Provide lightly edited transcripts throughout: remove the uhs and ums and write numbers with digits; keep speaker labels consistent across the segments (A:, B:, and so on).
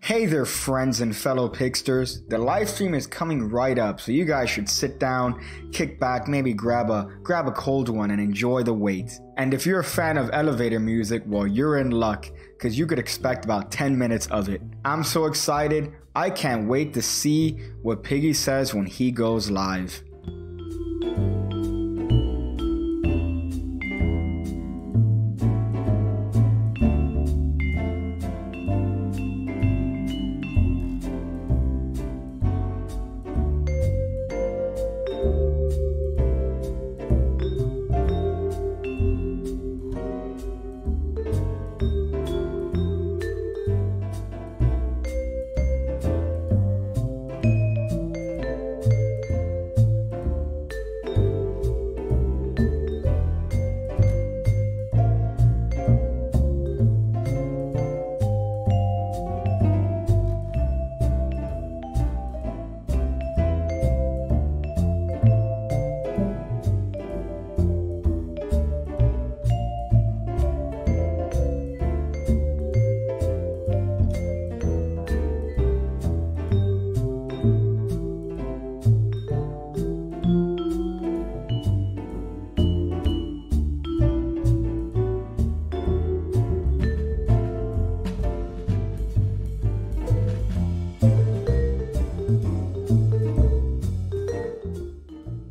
A: Hey there, friends and fellow pigsters. The live stream is coming right up, so you guys should sit down, kick back, maybe grab a cold one and enjoy the wait. And if you're a fan of elevator music, well, you're in luck, because you could expect about 10 minutes of it. I'm so excited. I can't wait to see what Piggy says when he goes live.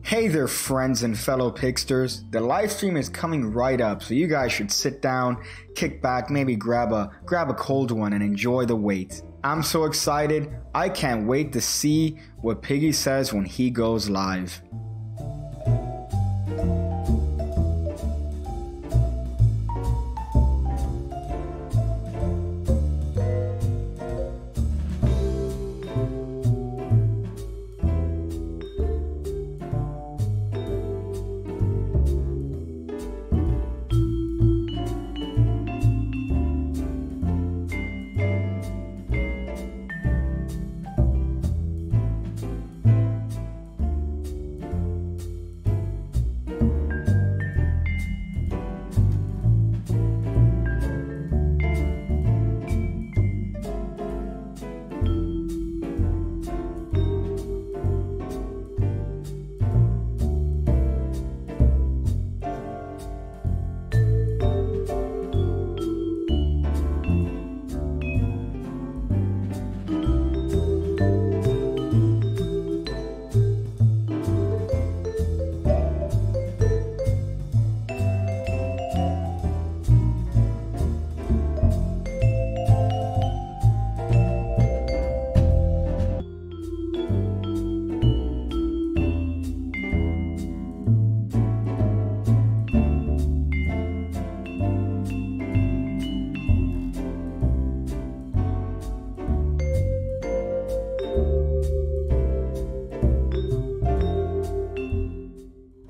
A: Hey there, friends and fellow pigsters. The live stream is coming right up, so you guys should sit down, kick back, maybe grab a cold one and enjoy the wait. I'm so excited. I can't wait to see what Piggy says when he goes live.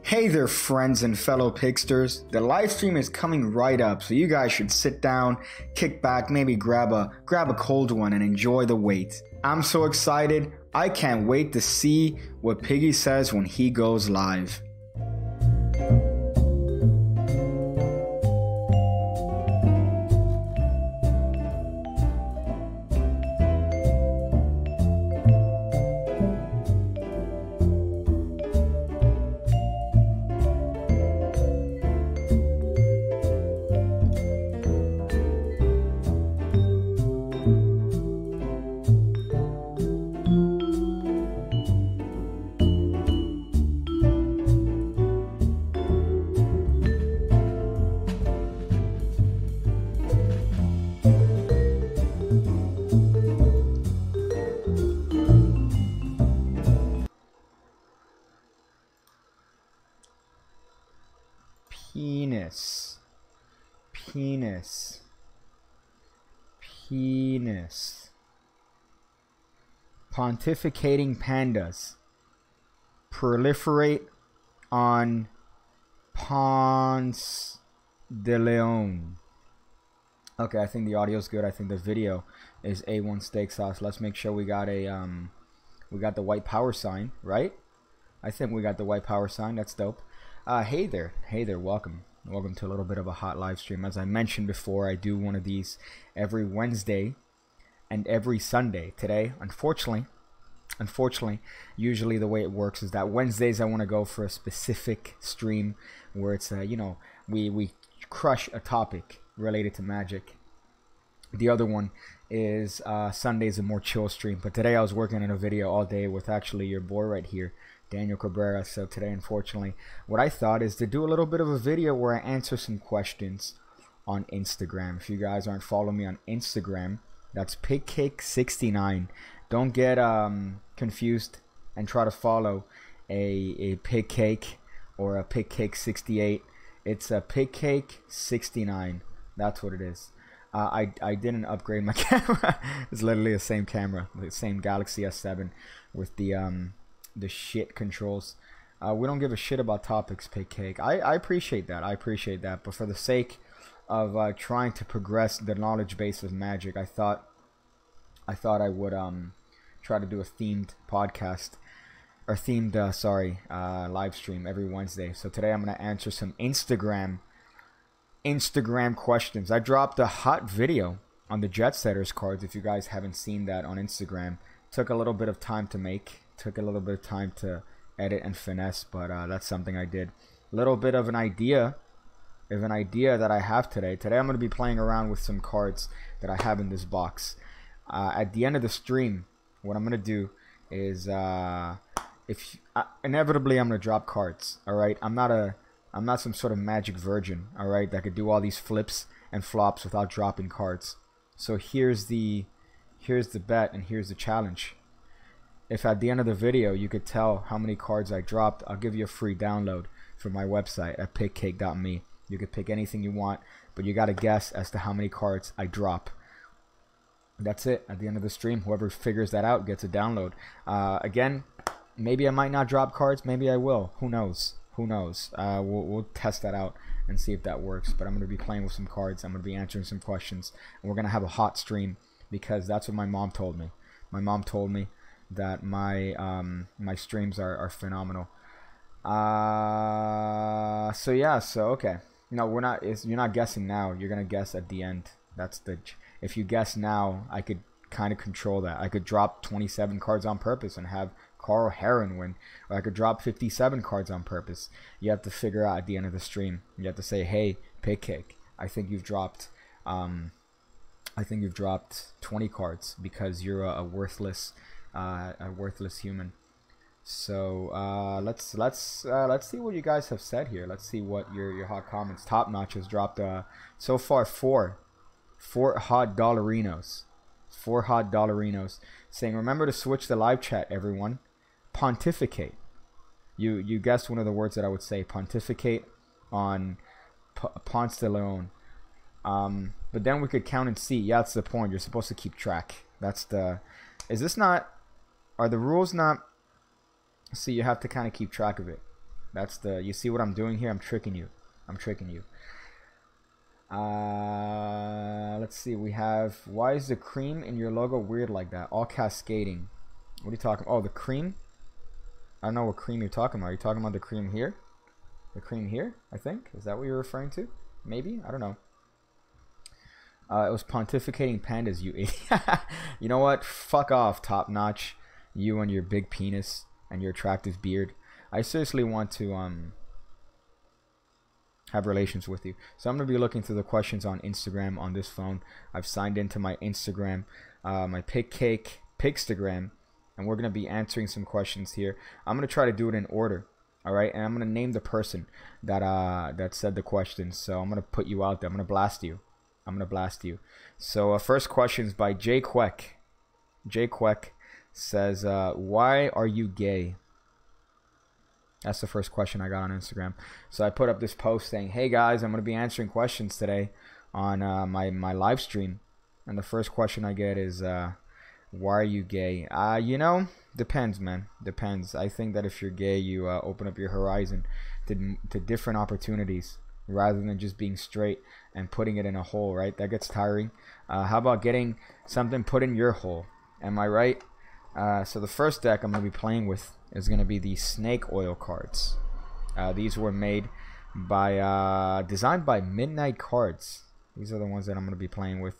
A: Hey there, friends and fellow pigsters. The live stream is coming right up, so you guys should sit down, kick back, maybe grab a cold one and enjoy the wait. I'm so excited. I can't wait to see what Piggy says when he goes live. Penis. Pontificating pandas proliferate on Ponce de Leon. Okay, I think the audio's good. I think the video is A1 steak sauce. Let's make sure we got the white power sign, right? I think we got the white power sign. That's dope. Hey there, welcome. Welcome to a little bit of a hot live stream. As I mentioned before, I do one of these every Wednesday and every Sunday. Today, unfortunately, usually the way it works is that Wednesdays I want to go for a specific stream where it's you know, we crush a topic related to magic. The other one is Sunday's a more chill stream. But today I was working on a video all day with actually your boy right here, Daniel Cabrera. So today, unfortunately, what I thought is to do a little bit of a video where I answer some questions on Instagram. If you guys aren't following me on Instagram, that's pigcake69. Don't get confused and try to follow a pigcake or a pigcake68. It's a pigcake69. That's what it is. I didn't upgrade my camera. It's literally the same camera, the same Galaxy S7 with the shit controls. We don't give a shit about topics, pigcake. I appreciate that. I appreciate that. But for the sake of trying to progress the knowledge base of magic, I thought I would try to do a themed podcast or themed live stream every Wednesday. So today I'm gonna answer some Instagram questions. I dropped a hot video on the Jet Setters cards. If you guys haven't seen that on Instagram, took a little bit of time to make, took a little bit of time to edit and finesse, but that's something I did. A little bit of an idea that I have today. Today I'm going to be playing around with some cards that I have in this box. At the end of the stream, what I'm going to do is inevitably I'm going to drop cards. All right, I'm not some sort of magic virgin, all right, that could do all these flips and flops without dropping cards. So here's the bet and here's the challenge. If at the end of the video you could tell how many cards I dropped, I'll give you a free download from my website at pigcake.me. You could pick anything you want, but you got to guess as to how many cards I drop. That's it. At the end of the stream, whoever figures that out gets a download. Again, maybe I might not drop cards, maybe I will. Who knows? Who knows? We'll test that out and see if that works. But I'm going to be playing with some cards. I'm going to be answering some questions. And we're going to have a hot stream because that's what my mom told me. My mom told me that my streams are phenomenal. So yeah. So okay. No, we're not. You're not guessing now. You're going to guess at the end. That's the. If you guess now, I could kind of control that. I could drop 27 cards on purpose and have Carl Heron win, or I could drop 57 cards on purpose. You have to figure out at the end of the stream. You have to say, "Hey, pigcake, I think you've dropped 20 cards because you're a worthless human." So let's see what you guys have said here. Let's see what your hot comments. Top Notch has dropped so far four hot dollarinos. 4 hot dollarinos saying, remember to switch the live chat, everyone. Pontificate. You guessed one of the words that I would say. Pontificate on Ponce de Leon. But then we could count and see. Yeah, that's the point. You're supposed to keep track. That's the. Is this not? Are the rules not? See, you have to kind of keep track of it. That's the. You see what I'm doing here? I'm tricking you. I'm tricking you. Let's see. We have. Why is the cream in your logo weird like that? All cascading. What are you talking? Oh, the cream. I don't know what cream you're talking about. Are you talking about the cream here? The cream here, I think. Is that what you're referring to? Maybe? I don't know. It was pontificating pandas, you idiot. You know what? Fuck off, Top Notch. You and your big penis and your attractive beard. I seriously want to have relations with you. So I'm going to be looking through the questions on Instagram on this phone. I've signed into my Instagram, my Pigstagram. And we're going to be answering some questions here. I'm going to try to do it in order. All right. And I'm going to name the person that said the questions. So I'm going to put you out there. I'm going to blast you. So first question is by Jay Queck. Jay Queck says, why are you gay? That's the first question I got on Instagram. So I put up this post saying, hey guys, I'm going to be answering questions today on my live stream. And the first question I get is, why are you gay? You know, depends, man. Depends. I think that if you're gay, you open up your horizon to different opportunities rather than just being straight and putting it in a hole, right? That gets tiring. How about getting something put in your hole? Am I right? So the first deck I'm going to be playing with is going to be the snake oil cards. These were made by, designed by Midnight Cards. These are the ones that I'm going to be playing with.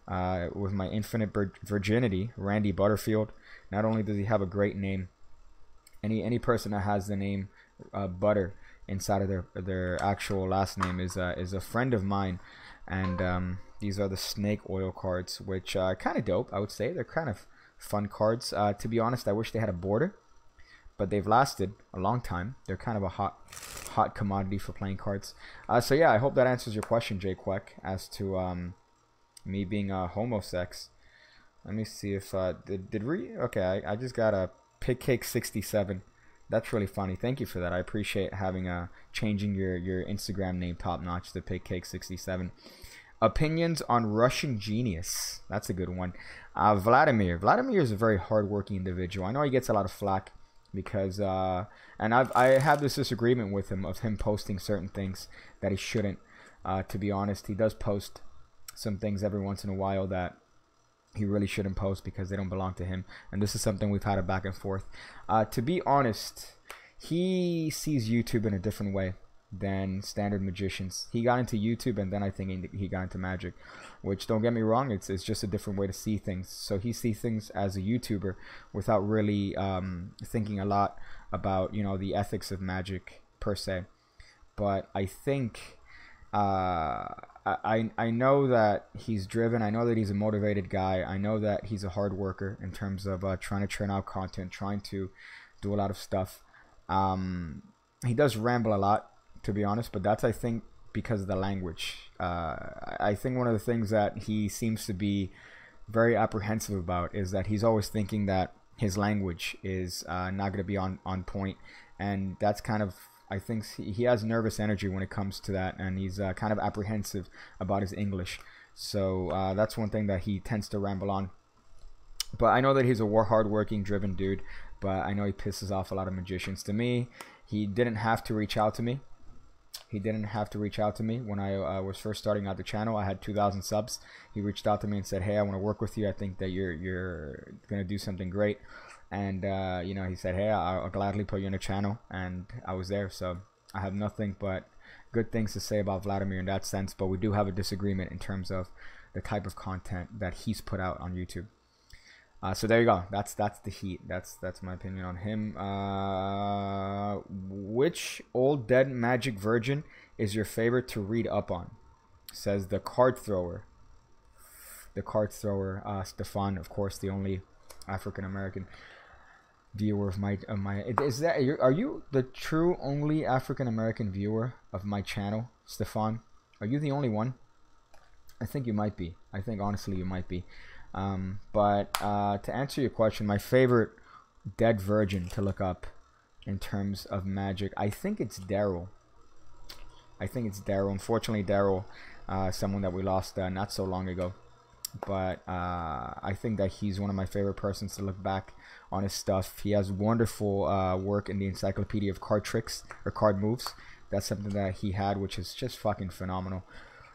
A: with my infinite virginity, Randy Butterfield. Not only does he have a great name, any person that has the name Butter inside of their actual last name is a friend of mine. And these are the snake oil cards, which are kind of dope, I would say. They're kind of fun cards. To be honest, I wish they had a border, but they've lasted a long time. They're kind of a hot commodity for playing cards. So yeah, I hope that answers your question, Jay Queck, as to me being homosex. Let me see if did we? Okay, I just got a Pigcake 67. That's really funny. Thank you for that. I appreciate having changing your Instagram name top notch to Pigcake 67. Opinions on Russian Genius. That's a good one. Vladimir. Vladimir is a very hardworking individual. I know he gets a lot of flack because and I have this disagreement with him of him posting certain things that he shouldn't. To be honest, he does post some things every once in a while that he really shouldn't post because they don't belong to him, and this is something we've had a back and forth. To be honest, he sees YouTube in a different way than standard magicians. He got into YouTube, and then I think he got into magic, which, don't get me wrong, it's just a different way to see things. So he sees things as a YouTuber without really thinking a lot about, you know, the ethics of magic per se. But I think I know that he's driven. I know that he's a motivated guy. I know that he's a hard worker in terms of trying to churn out content, trying to do a lot of stuff. He does ramble a lot, to be honest, but that's, I think, because of the language. I think one of the things that he seems to be very apprehensive about is that he's always thinking that his language is not going to be on point, and that's kind of, I think he has nervous energy when it comes to that, and he's kind of apprehensive about his English. So that's one thing that he tends to ramble on. But I know that he's a hard-working, driven dude, but I know he pisses off a lot of magicians. To me, he didn't have to reach out to me. He didn't have to reach out to me when I was first starting out the channel. I had 2,000 subs. He reached out to me and said, "Hey, I want to work with you. I think that you're gonna do something great." And you know, he said, "Hey, I'll gladly put you in a channel," and I was there. So I have nothing but good things to say about Vladimir in that sense. But we do have a disagreement in terms of the type of content that he's put out on YouTube. So there you go. That's the heat. That's my opinion on him. Which old dead magic virgin is your favorite to read up on? Says the card thrower. The card thrower, Stefan, of course, the only African American viewer of my is that, are you the true only African American viewer of my channel, Stefan? Are you the only one? I think you might be. I think honestly you might be. But to answer your question, my favorite dead virgin to look up in terms of magic, I think it's Daryl. I think it's Daryl. Unfortunately, Daryl, someone that we lost not so long ago. But I think that he's one of my favorite persons to look back on his stuff. He has wonderful work in the Encyclopedia of Card Tricks or Card Moves. That's something that he had, which is just fucking phenomenal.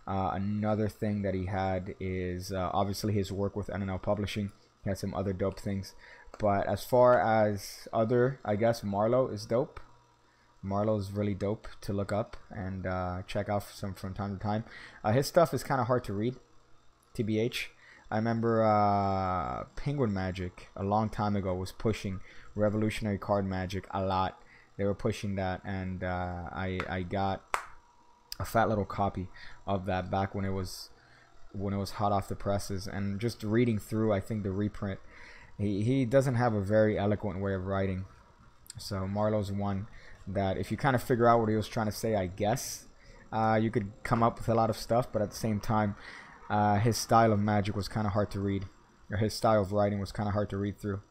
A: Another thing that he had is obviously his work with NNL Publishing. He had some other dope things. But as far as other, I guess Marlowe is dope. Marlowe is really dope to look up and check out some from time to time. His stuff is kind of hard to read, TBH. I remember Penguin Magic a long time ago was pushing Revolutionary Card Magic a lot. They were pushing that, and I got a fat little copy of that back when it was hot off the presses. And just reading through, I think the reprint, he doesn't have a very eloquent way of writing. So Marlowe's one that if you kind of figure out what he was trying to say, I guess you could come up with a lot of stuff. But at the same time, his style of magic was kind of hard to read, or his style of writing was kind of hard to read through.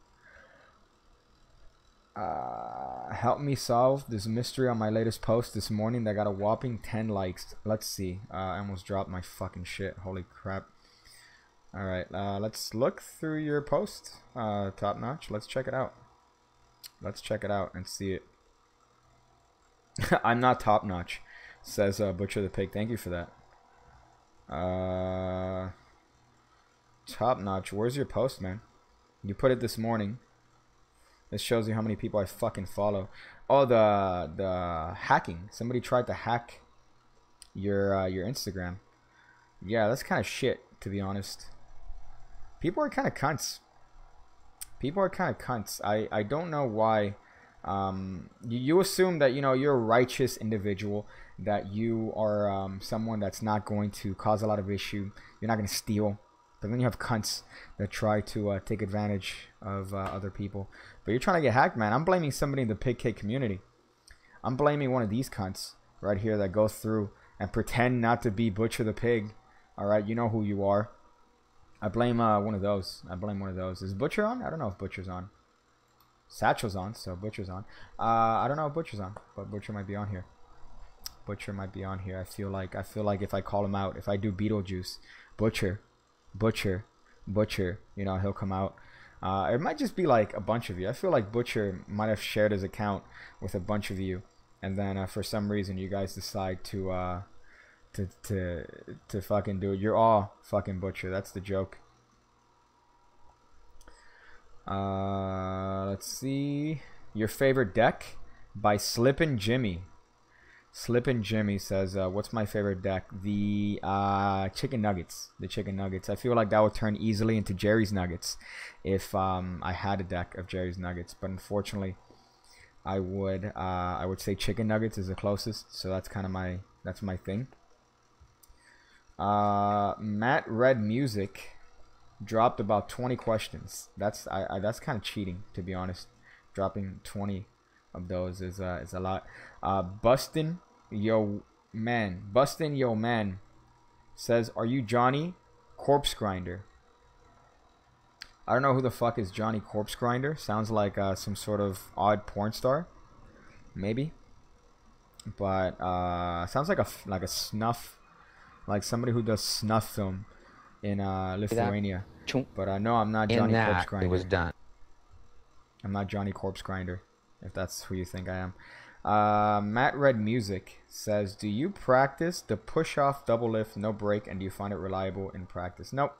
A: Help me solve this mystery on my latest post this morning that got a whopping 10 likes. Let's see. I almost dropped my fucking shit. Holy crap. Alright, let's look through your post, Top Notch. Let's check it out. Let's check it out and see it. I'm not Top Notch, says Butcher the Pig. Thank you for that. Top Notch, where's your post, man? You put it this morning. This shows you how many people I fucking follow. Oh, the hacking. Somebody tried to hack your Instagram. Yeah, that's kind of shit, to be honest. People are kind of cunts. People are kind of cunts. I don't know why. You assume that, you know, you're a righteous individual, that you are someone that's not going to cause a lot of issue. You're not going to steal. But then you have cunts that try to take advantage of other people. But you're trying to get hacked, man. I'm blaming somebody in the pig cake community. I'm blaming one of these cunts right here that go through and pretend not to be Butcher the Pig. All right, you know who you are. I blame one of those. I blame one of those. Is Butcher on? I don't know if Butcher's on. Satchel's on, so Butcher's on. I don't know if Butcher's on, but Butcher might be on here. Butcher might be on here. I feel like if I call him out, if I do Beetlejuice, Butcher, you know, he'll come out. It might just be like a bunch of you. I feel like Butcher might have shared his account with a bunch of you, and then for some reason you guys decide to fucking do it. You're all fucking Butcher. That's the joke. Let's see. Your favorite deck by Slippin' Jimmy. Slippin' Jimmy says, what's my favorite deck? The chicken nuggets. The chicken nuggets. I feel like that would turn easily into Jerry's Nuggets if I had a deck of Jerry's Nuggets. But unfortunately, I would say chicken nuggets is the closest. So that's kind of my thing. Matt Red Music dropped about 20 questions. That's kind of cheating, to be honest. Dropping 20 of those is a lot. Bustin' Yo Man says, are you Johnny Corpse Grinder? I don't know who the fuck is Johnny Corpse Grinder. Sounds like some sort of odd porn star, maybe. But sounds like a snuff, like somebody who does snuff film in Lithuania. But no, I'm not Johnny Corpse Grinder.
B: It was done.
A: I'm not Johnny Corpse Grinder, if that's who you think I am. Matt Red Music says, do you practice the push-off double lift, no break, and do you find it reliable in practice? Nope,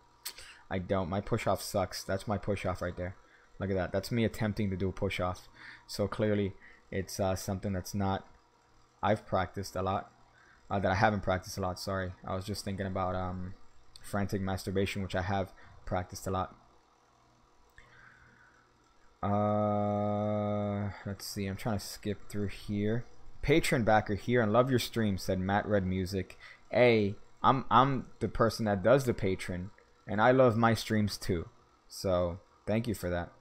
A: I don't. My push-off sucks. That's my push-off right there. Look at that. That's me attempting to do a push-off. So clearly, it's something that's not... I've practiced a lot. That I haven't practiced a lot, sorry. I was just thinking about frantic masturbation, which I have practiced a lot. Let's see. I'm trying to skip through here. Patron backer here and love your stream, said Matt Red Music. I'm the person that does the patron, and I love my streams too. So thank you for that.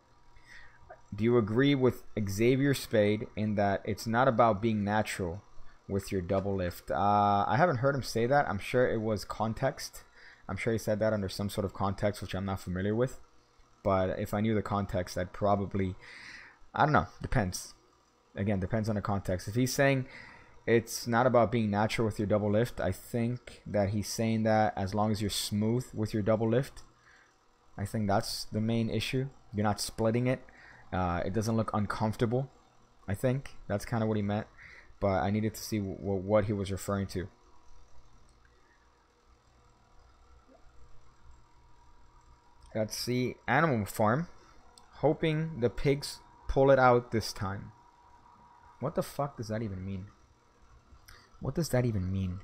A: Do you agree with Xavier Spade in that it's not about being natural with your double lift? I haven't heard him say that. I'm sure it was context. I'm sure he said that under some sort of context, which I'm not familiar with. But if I knew the context, I'd probably... I don't know. Depends. Again, depends on the context. If he's saying it's not about being natural with your double lift, I think that he's saying that as long as you're smooth with your double lift, I think that's the main issue. You're not splitting it. It doesn't look uncomfortable. I think that's kind of what he meant. But I needed to see what he was referring to. Let's see. Animal Farm. Hoping the pigs pull it out this time. What the fuck does that even mean? What does that even mean?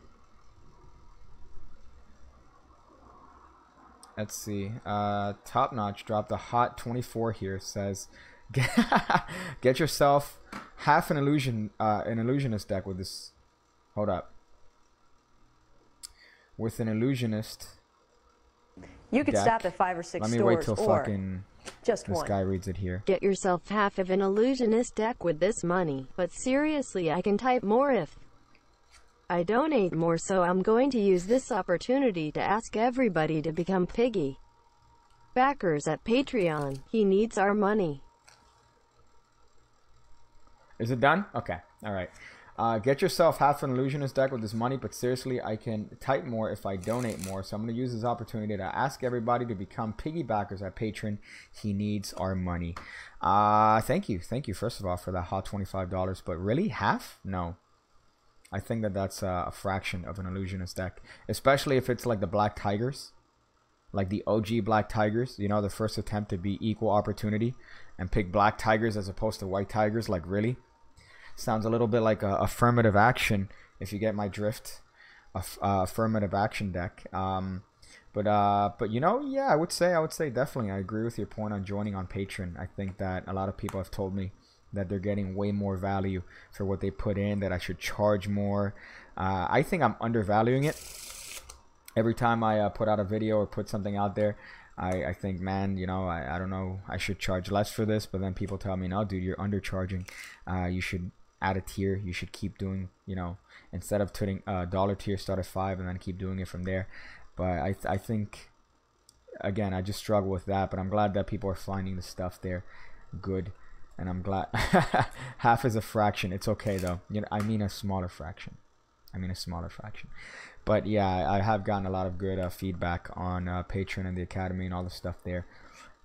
A: Let's see. Top Notch dropped a hot 24 here. Says, get yourself half an illusionist deck with this. Hold up. With an illusionist.
C: You could
A: deck.
C: stop at 5 or 6
A: Let me
C: stores,
A: wait till fucking
C: just
A: this
C: one.
A: guy reads it here.
D: Get yourself half of an illusionist deck with this money. But seriously, I can type more if I donate more, so I'm going to use this opportunity to ask everybody to become piggy backers at Patreon. He needs our money.
A: Is it done? Okay. All right. Get yourself half an illusionist deck with this money, but seriously, I can type more if I donate more. So I'm going to use this opportunity to ask everybody to become piggybackers at Patreon. He needs our money. Thank you. Thank you, first of all, for that hot $25. But really? Half? No. I think that that's a fraction of an illusionist deck. Especially if it's like the Black Tigers. Like the OG Black Tigers. You know, the first attempt to be equal opportunity. And pick Black Tigers as opposed to White Tigers. Like, really? Sounds a little bit like a affirmative action, if you get my drift. Affirmative action deck. But But you know, yeah, I would say definitely. I agree with your point on joining on Patreon. I think that a lot of people have told me that they're getting way more value for what they put in, that I should charge more. I think I'm undervaluing it. Every time I put out a video or put something out there, I think, man, you know, I don't know, I should charge less for this. But then people tell me, no, dude, you're undercharging. You should add a tier. You should keep doing, you know, instead of putting a dollar tier, start at $5 and then keep doing it from there. But I think, again, I just struggle with that. But I'm glad that people are finding the stuff there good. And I'm glad. Half is a fraction. It's okay, though. You know, I mean a smaller fraction. But yeah, I have gotten a lot of good feedback on Patreon and the Academy and all the stuff there.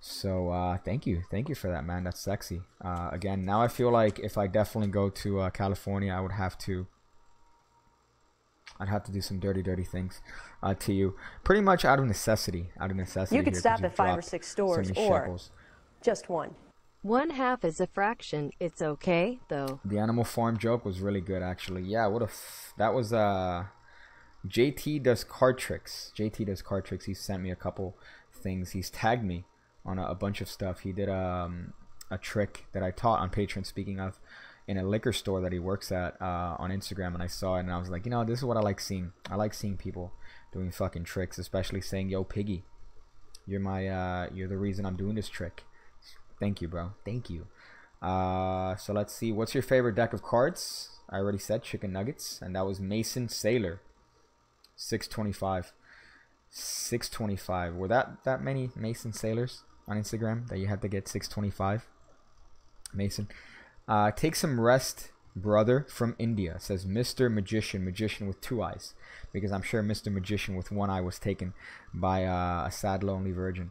A: So thank you for that, man. That's sexy. Again, now I feel like if I definitely go to California, I would have to. I'd have to do some dirty things to you, pretty much out of necessity.
C: You could stop at 5 or 6 stores, or shekels. Just one.
D: 1/2 is a fraction. It's okay, though.
A: The Animal Farm joke was really good, actually. Yeah, that was JT does card tricks. He sent me a couple things. He's tagged me on a bunch of stuff. He did a trick that I taught on Patreon, speaking of, in a liquor store that he works at on Instagram, and I saw it and I was like, you know, this is what I like seeing. I like seeing people doing fucking tricks, especially saying, yo, Piggy, you're the reason I'm doing this trick. Thank you, bro. Thank you. So let's see. What's your favorite deck of cards? I already said Chicken Nuggets, and that was Mason Sailor. 625. 625. Were that many Mason Sailors on Instagram that you had to get 625? Mason. Take some rest, brother, from India. Says Mr. Magician with 2 eyes. Because I'm sure Mr. Magician with 1 eye was taken by a sad, lonely virgin.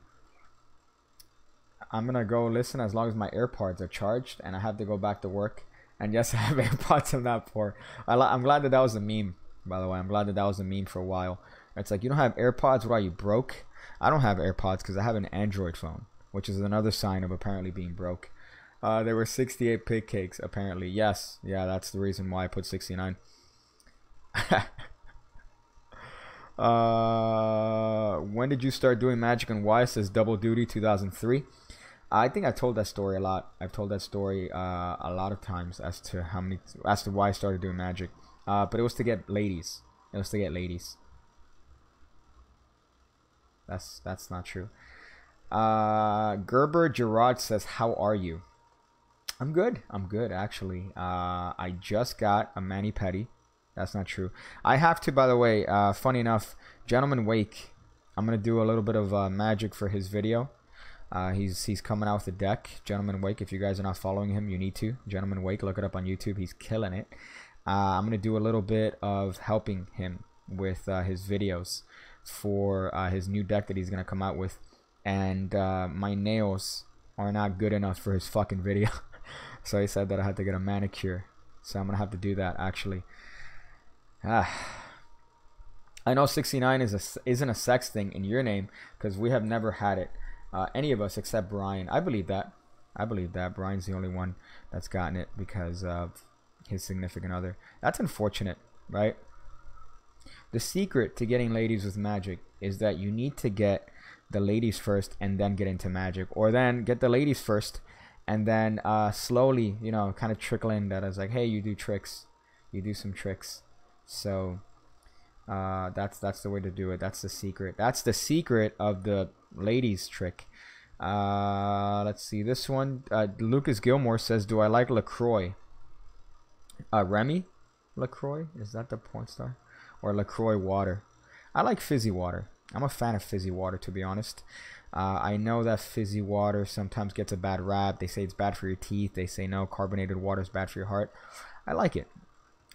A: I'm gonna go listen as long as my AirPods are charged and I have to go back to work. And yes, I have AirPods. I'm not poor. I'm glad that was a meme, by the way. I'm glad that was a meme for a while. It's like, you don't have AirPods? What are you, broke? I don't have AirPods because I have an Android phone, which is another sign of apparently being broke. There were 68 pig cakes, apparently. Yes. Yeah, that's the reason why I put 69. When did you start doing magic and why? Says Double Duty 2003. I think I told that story a lot. I've told that story a lot of times as to why I started doing magic. But it was to get ladies. That's not true. Gerber Gerard says, how are you? I'm good actually. I just got a mani-pedi. That's not true. I have to, by the way, funny enough, Gentleman Wake, I'm gonna do a little bit of magic for his video. He's coming out with a deck, Gentleman Wake. If you guys are not following him, you need to. Gentleman Wake, look it up on YouTube. He's killing it. I'm gonna do a little bit of helping him with his videos for his new deck that he's gonna come out with. And my nails are not good enough for his fucking video. So he said that I had to get a manicure. So I'm gonna have to do that actually. I know 69 isn't a sex thing in your name because we have never had it. Any of us except Brian. I believe that. Brian's the only one that's gotten it because of his significant other. That's unfortunate, right? The secret to getting ladies with magic is that you need to get the ladies first and then get into magic, or then get the ladies first and then slowly, you know, kind of trickle in that as like, hey, you do tricks, you do some tricks. So that's the way to do it. That's the secret. That's the secret of the ladies trick. Let's see this one. Lucas Gilmore says, do I like LaCroix? Remy LaCroix, is that the porn star? Or LaCroix water? I like fizzy water. I'm a fan of fizzy water, to be honest. I know that fizzy water sometimes gets a bad rap. They say it's bad for your teeth. They say no, carbonated water is bad for your heart. I like it.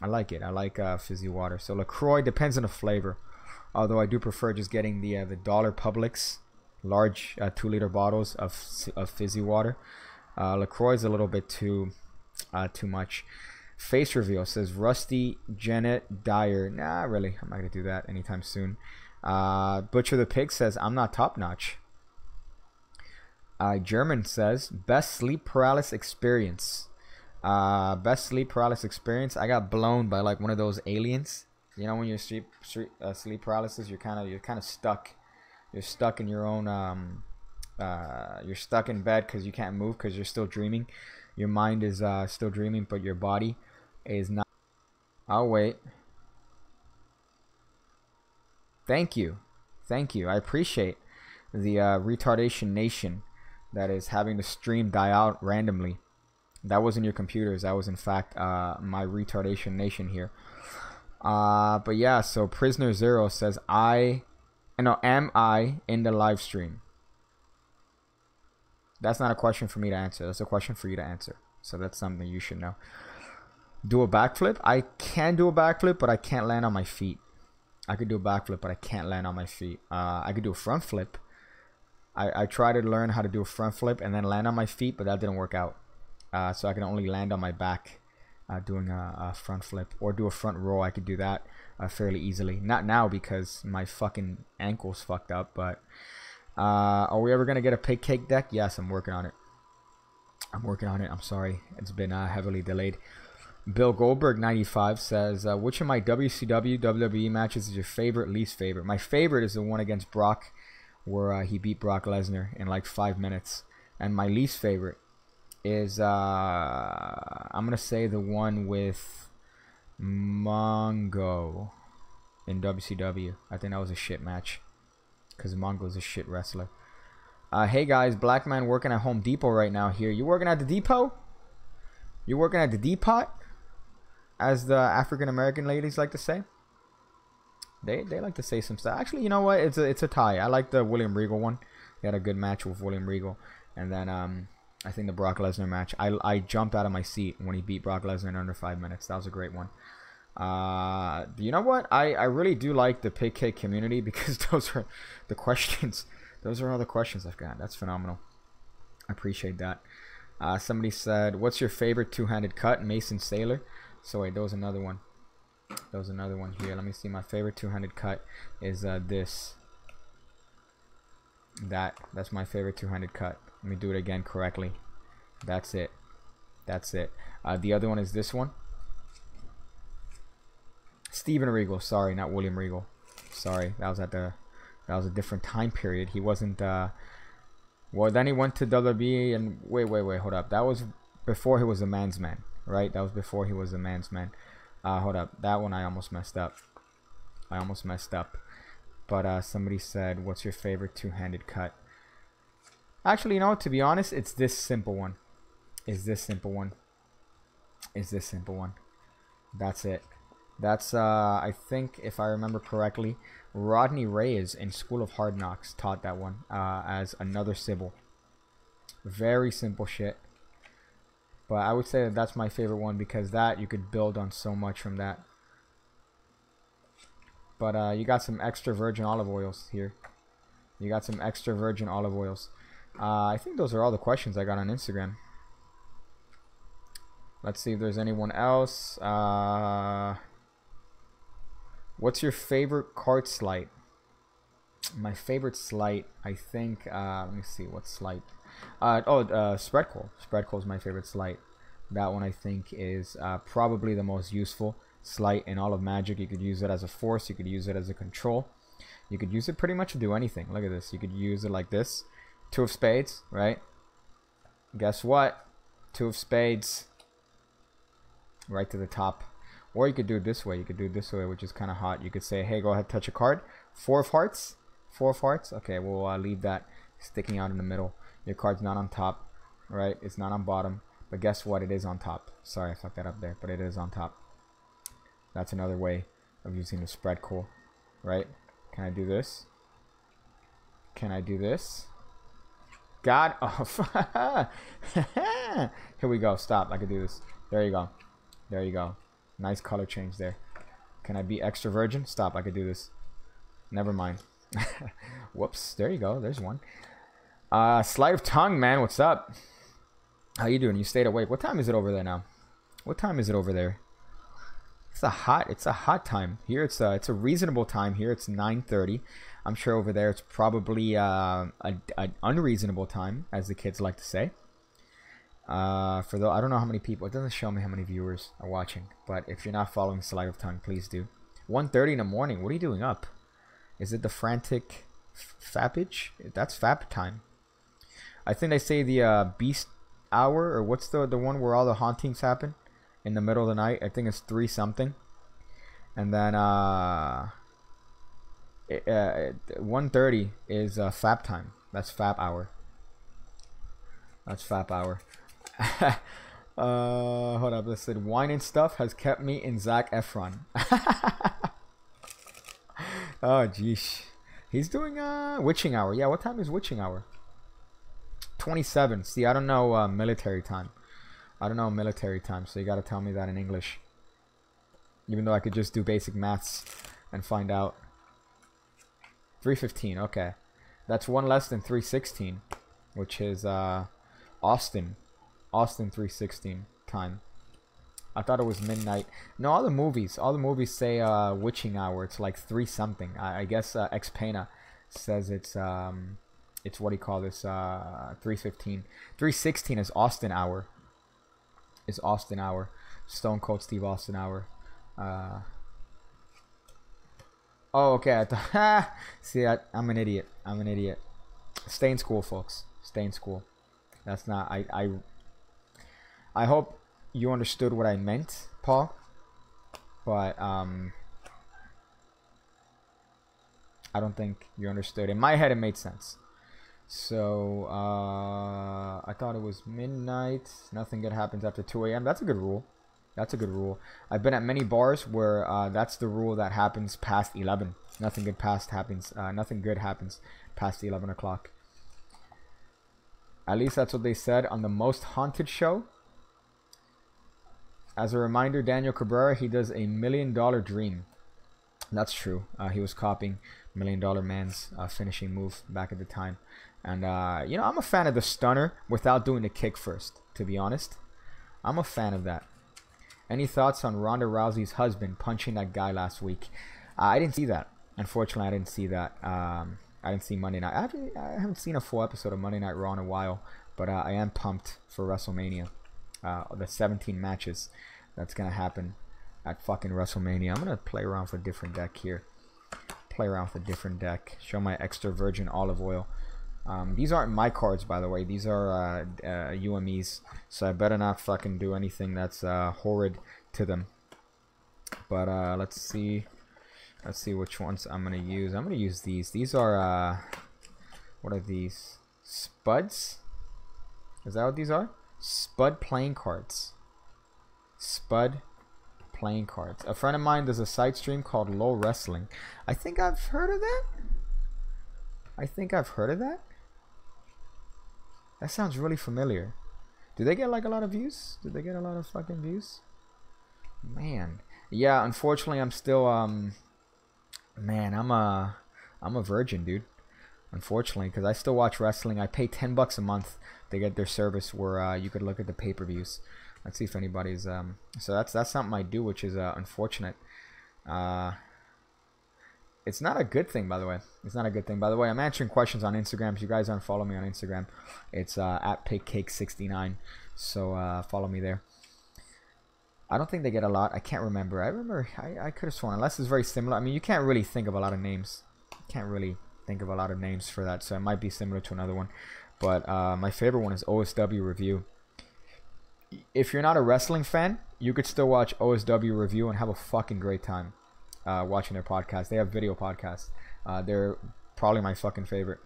A: I like fizzy water. So LaCroix depends on the flavor. Although I do prefer just getting the Dollar Publix large 2-liter bottles of fizzy water. LaCroix is a little bit too much. Face reveal says Rusty Janet Dyer. Nah, really, I'm not gonna do that anytime soon. Butcher the Pig says I'm not top notch. German says best sleep paralysis experience. I got blown by like one of those aliens. You know, when you're sleep paralysis, you're kind of stuck You're stuck in your own you're stuck in bed because you can't move because you're still dreaming. Your mind is still dreaming, but your body is not. I'll wait. Thank you. Thank you. I appreciate the retardation nation that is having the stream die out randomly. That wasn't your computers. That was in fact my retardation nation here. But yeah, so Prisoner Zero says am I in the live stream? That's not a question for me to answer. That's a question for you to answer. So that's something you should know. Do a backflip? I can do a backflip, but I can't land on my feet. I could do a backflip, but I can't land on my feet. I could do a front flip. I tried to learn how to do a front flip and then land on my feet, but that didn't work out. So I can only land on my back doing a front flip. Or do a front roll. I could do that fairly easily. Not now because my fucking ankle's fucked up, but... are we ever going to get a pig cake deck? Yes, I'm working on it. I'm working on it. I'm sorry. It's been heavily delayed. Bill Goldberg 95 says, which of my WCW WWE matches is your favorite, least favorite? My favorite is the one against Brock where he beat Brock Lesnar in like 5 minutes. And my least favorite is, I'm going to say the one with Mongo in WCW. I think that was a shit match. Because Mongo's a shit wrestler. Hey guys, Black Man working at Home Depot right now here. You working at the depot? You working at the depot? As the African American ladies like to say. They like to say some stuff. Actually, you know what? It's a tie. I like the William Regal one. He had a good match with William Regal. And then I think the Brock Lesnar match. I jumped out of my seat when he beat Brock Lesnar in under 5 minutes. That was a great one. You know what? I really do like the pig cake community because those are the questions. Those are all the questions I've got. That's phenomenal. I appreciate that. Somebody said, what's your favorite two-handed cut? Mason Sailor. So wait, there was another one. There was another one here. Let me see. My favorite two-handed cut is this. That's my favorite two-handed cut. Let me do it again correctly. That's it. That's it. The other one is this one. Steven Regal, sorry, not William Regal. Sorry, that was a different time period. He wasn't well, then he went to WWE and wait, hold up. That was before he was a man's man, right? That was before he was a man's man. Hold up. That one I almost messed up. But somebody said, "What's your favorite two-handed cut?" Actually, you know what, to be honest, it's this simple one. That's it. That's, I think, if I remember correctly, Rodney Reyes in School of Hard Knocks taught that one as another Sybil. Very simple shit. But I would say that that's my favorite one because that you could build on so much from that. But you got some extra virgin olive oils here. I think those are all the questions I got on Instagram. Let's see if there's anyone else. What's your favorite card Sleight? My favorite Sleight, I think, let me see, what's Sleight? Spread Call. Spread Call is my favorite Sleight. That one I think is probably the most useful Sleight in all of Magic. You could use it as a force, you could use it as a control. You could use it pretty much to do anything. Look at this. You could use it like this. Two of spades, right? Guess what? Two of spades. Right to the top. Or you could do it this way. Which is kind of hot. You could say, hey, go ahead, touch a card. Four of hearts. Okay, we'll leave that sticking out in the middle. Your card's not on top, right? It's not on bottom. But guess what? It is on top. Sorry, I fucked that up there. But it is on top. That's another way of using the spread call, right? Can I do this? God. Oh, here we go. Stop. I could do this. There you go. Nice color change there. Can I be extra virgin? Stop. I could do this. Never mind. Whoops. There you go. There's one. Sleight of tongue, man. What's up? How you doing? You stayed awake. What time is it over there now? What time is it over there? It's a hot time. Here it's a reasonable time here. It's 9:30. I'm sure over there it's probably an unreasonable time, as the kids like to say. I don't know how many people. It doesn't show me how many viewers are watching. But if you're not following Sleight of Tongue, please do. 1:30 in the morning. What are you doing up? Is it the frantic Fappage? That's Fap time. I think they say the Beast Hour, or what's the one where all the hauntings happen in the middle of the night? I think it's 3 something. And then 1:30 is Fap time. That's Fap hour. That's Fap hour. Hold up. This said wine and stuff has kept me in Zac Efron. Oh jeez. He's doing witching hour. Yeah, what time is witching hour? 27. See, I don't know military time. I don't know military time, so you gotta tell me that in English. Even though I could just do basic maths and find out. 3:15. Okay, that's one less than 3:16, which is Austin 3:16 time. I thought it was midnight. No, all the movies say witching hour. It's like 3 something. I guess Xpena says it's what do you call this? 3:15. 3:16 is Austin hour. Is Austin hour. Stone Cold Steve Austin hour. Oh, okay. I thought. See, I'm an idiot. I'm an idiot. Stay in school, folks. Stay in school. That's not. I hope you understood what I meant, Paul. But I don't think you understood. In my head, it made sense. So I thought it was midnight. Nothing good happens after 2 a.m. That's a good rule. That's a good rule. I've been at many bars where that's the rule that happens past 11. Nothing good happens past 11 o'clock. At least that's what they said on the Most Haunted show. As a reminder, Daniel Cabrera, he does a $1 Million Dream. That's true. He was copying $1 Million Man's finishing move back at the time. And, you know, I'm a fan of the stunner without doing the kick first, to be honest. I'm a fan of that. Any thoughts on Ronda Rousey's husband punching that guy last week? I didn't see that. Unfortunately, I didn't see that. I didn't see Monday Night. I haven't seen a full episode of Monday Night Raw in a while. But I am pumped for WrestleMania. The 17 matches that's going to happen at fucking WrestleMania. I'm going to play around with a different deck here. Play around with a different deck. Show my extra virgin olive oil. These aren't my cards, by the way. These are UMEs. So I better not fucking do anything that's horrid to them. But let's see. Let's see which ones I'm going to use. I'm going to use these. These are, what are these? Spuds? Is that what these are? Spud playing cards. Spud playing cards. A friend of mine does a side stream called Low Wrestling. I think I've heard of that. That sounds really familiar. Do they get like a lot of views? Do they get a lot of fucking views? Man. Yeah, unfortunately I'm still man, I'm a virgin, dude. Unfortunately, because I still watch wrestling. I pay $10 a month to get their service where you could look at the pay-per-views. Let's see if anybody's so that's something I do, which is unfortunate. It's not a good thing, by the way. It's not a good thing. By the way, I'm answering questions on Instagram. If you guys aren't following me on Instagram, it's at pigcake69. So follow me there. I don't think they get a lot. I can't remember. I could have sworn, unless it's very similar. I mean, you can't really think of a lot of names. Can't really think of a lot of names for that. So it might be similar to another one. But my favorite one is OSW Review. If you're not a wrestling fan, you could still watch OSW Review and have a fucking great time watching their podcast. They have video podcasts. They're probably my fucking favorite.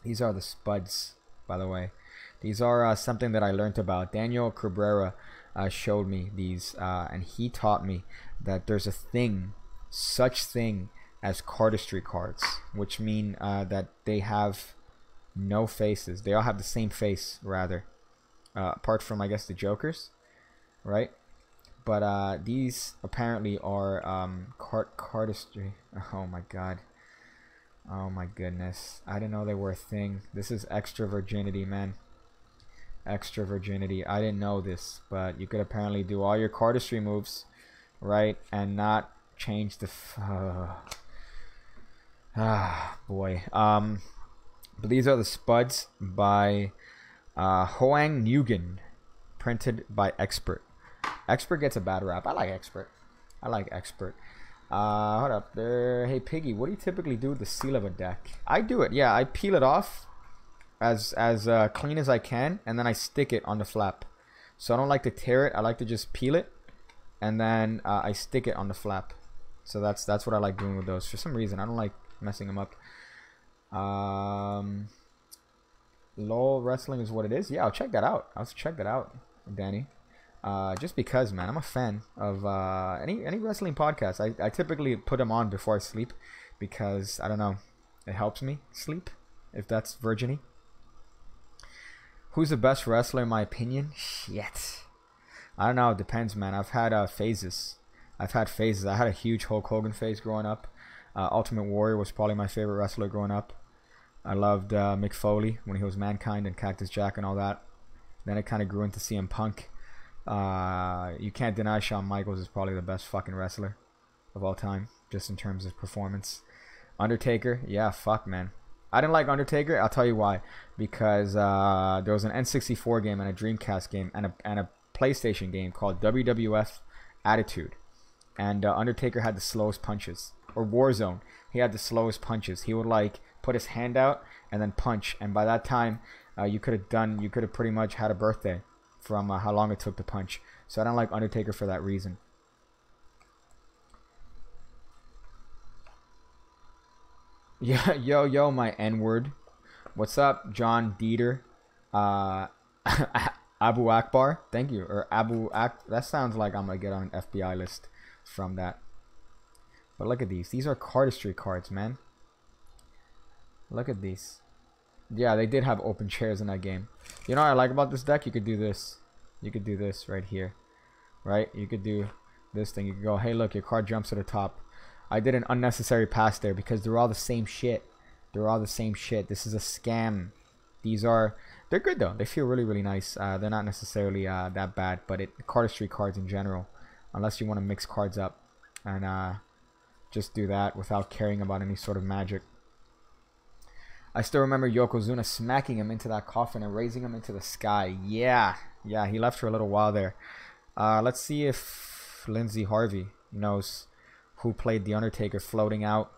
A: These are the Spuds, by the way. These are something that I learned about. Daniel Cabrera showed me these, and he taught me that there's a thing, such thing as cardistry cards, which mean that they have no faces. They all have the same face, rather. Apart from, I guess, the Jokers, right? But these apparently are cardistry. Oh my god. Oh my goodness. I didn't know they were a thing. This is extra virginity, man. Extra virginity. I didn't know this, but you could apparently do all your cardistry moves, right? And not change the... boy. But these are the Spuds by Hoang Nguyen, printed by Expert. Expert gets a bad rap. I like Expert. Hold up there. Hey Piggy, what do you typically do with the seal of a deck? I do it. Yeah, I peel it off as clean as I can, and then I stick it on the flap. So I don't like to tear it. I like to just peel it, and then I stick it on the flap. So that's what I like doing with those. For some reason, I don't like messing them up. LOL wrestling is what it is. Yeah, I'll check that out. I'll check that out, Danny. Just because, man, I'm a fan of any wrestling podcast. I typically put them on before I sleep because, I don't know, it helps me sleep, if that's virgin-y. Who's the best wrestler in my opinion? Shit. I don't know. It depends, man. I've had phases. I had a huge Hulk Hogan phase growing up. Ultimate Warrior was probably my favorite wrestler growing up. I loved Mick Foley when he was Mankind and Cactus Jack and all that. Then it kind of grew into CM Punk. You can't deny Shawn Michaels is probably the best fucking wrestler of all time, just in terms of performance. Undertaker, yeah, fuck, man. I didn't like Undertaker. I'll tell you why. Because there was an N64 game and a Dreamcast game and a PlayStation game called WWF Attitude. And Undertaker had the slowest punches. Or Warzone. He had the slowest punches. He would like put his hand out and then punch. And by that time, you could have pretty much had a birthday from how long it took to punch. So I don't like Undertaker for that reason. Yeah, yo, my N-word. What's up, John Dieter? Abu Akbar, thank you. Or that sounds like I'm gonna get on an FBI list from that. But look at these. These are cardistry cards, man. Look at these. Yeah, they did have open chairs in that game. You know what I like about this deck? You could do this. You could do this right here. Right? You could do this thing. You could go, hey, look, your card jumps to the top. I did an unnecessary pass there because they're all the same shit. They're all the same shit. This is a scam. They're good though. They feel really, really nice. They're not necessarily that bad, but cardistry cards in general, unless you want to mix cards up and just do that without caring about any sort of magic. I still remember Yokozuna smacking him into that coffin and raising him into the sky. Yeah, he left for a little while there. Let's see if Lindsay Harvey knows who played The Undertaker floating out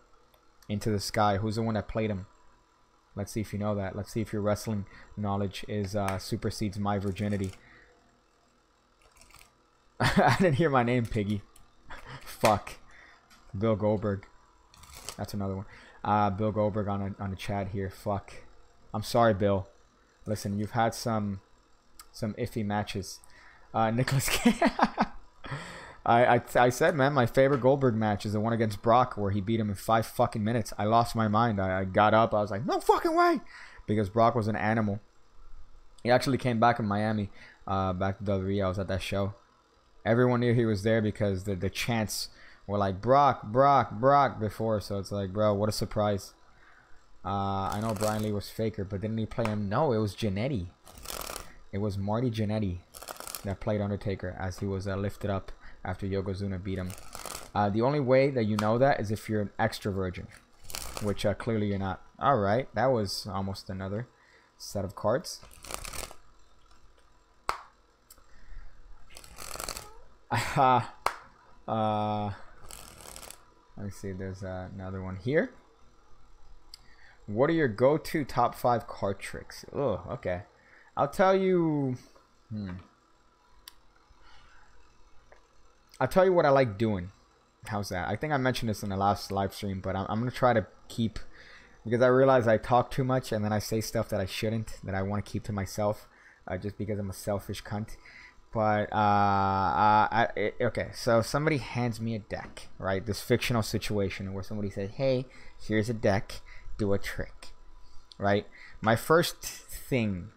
A: into the sky. Who's the one that played him? Let's see if you know that. Let's see if your wrestling knowledge is supersedes my virginity. I didn't hear my name, Piggy. Fuck. Bill Goldberg. That's another one. Bill Goldberg on the chat here. Fuck. I'm sorry, Bill. Listen, you've had some iffy matches. Nicholas I said, man, my favorite Goldberg match is the one against Brock where he beat him in 5 fucking minutes. I lost my mind. I got up. I was like, no fucking way. Because Brock was an animal. He actually came back in Miami, back to WWE. I was at that show. Everyone knew he was there because the chants were like, Brock, Brock, Brock before. So it's like, bro, what a surprise. I know Brian Lee was Faker, but didn't he play him? No, it was Jannetty. It was Marty Jannetty that played Undertaker as he was lifted up after Yokozuna beat him. The only way that you know that is if you're an extra virgin, which clearly you're not. Alright, that was almost another set of cards. Let me see, there's another one here. What are your go-to top 5 card tricks? Oh, okay. I'll tell you... I'll tell you what I like doing. How's that? I think I mentioned this in the last live stream, but I'm going to try to keep... Because I realize I talk too much and then I say stuff that I shouldn't, that I want to keep to myself, just because I'm a selfish cunt. But, okay, so somebody hands me a deck, right? This fictional situation where somebody says, hey, here's a deck, do a trick, right? My first thing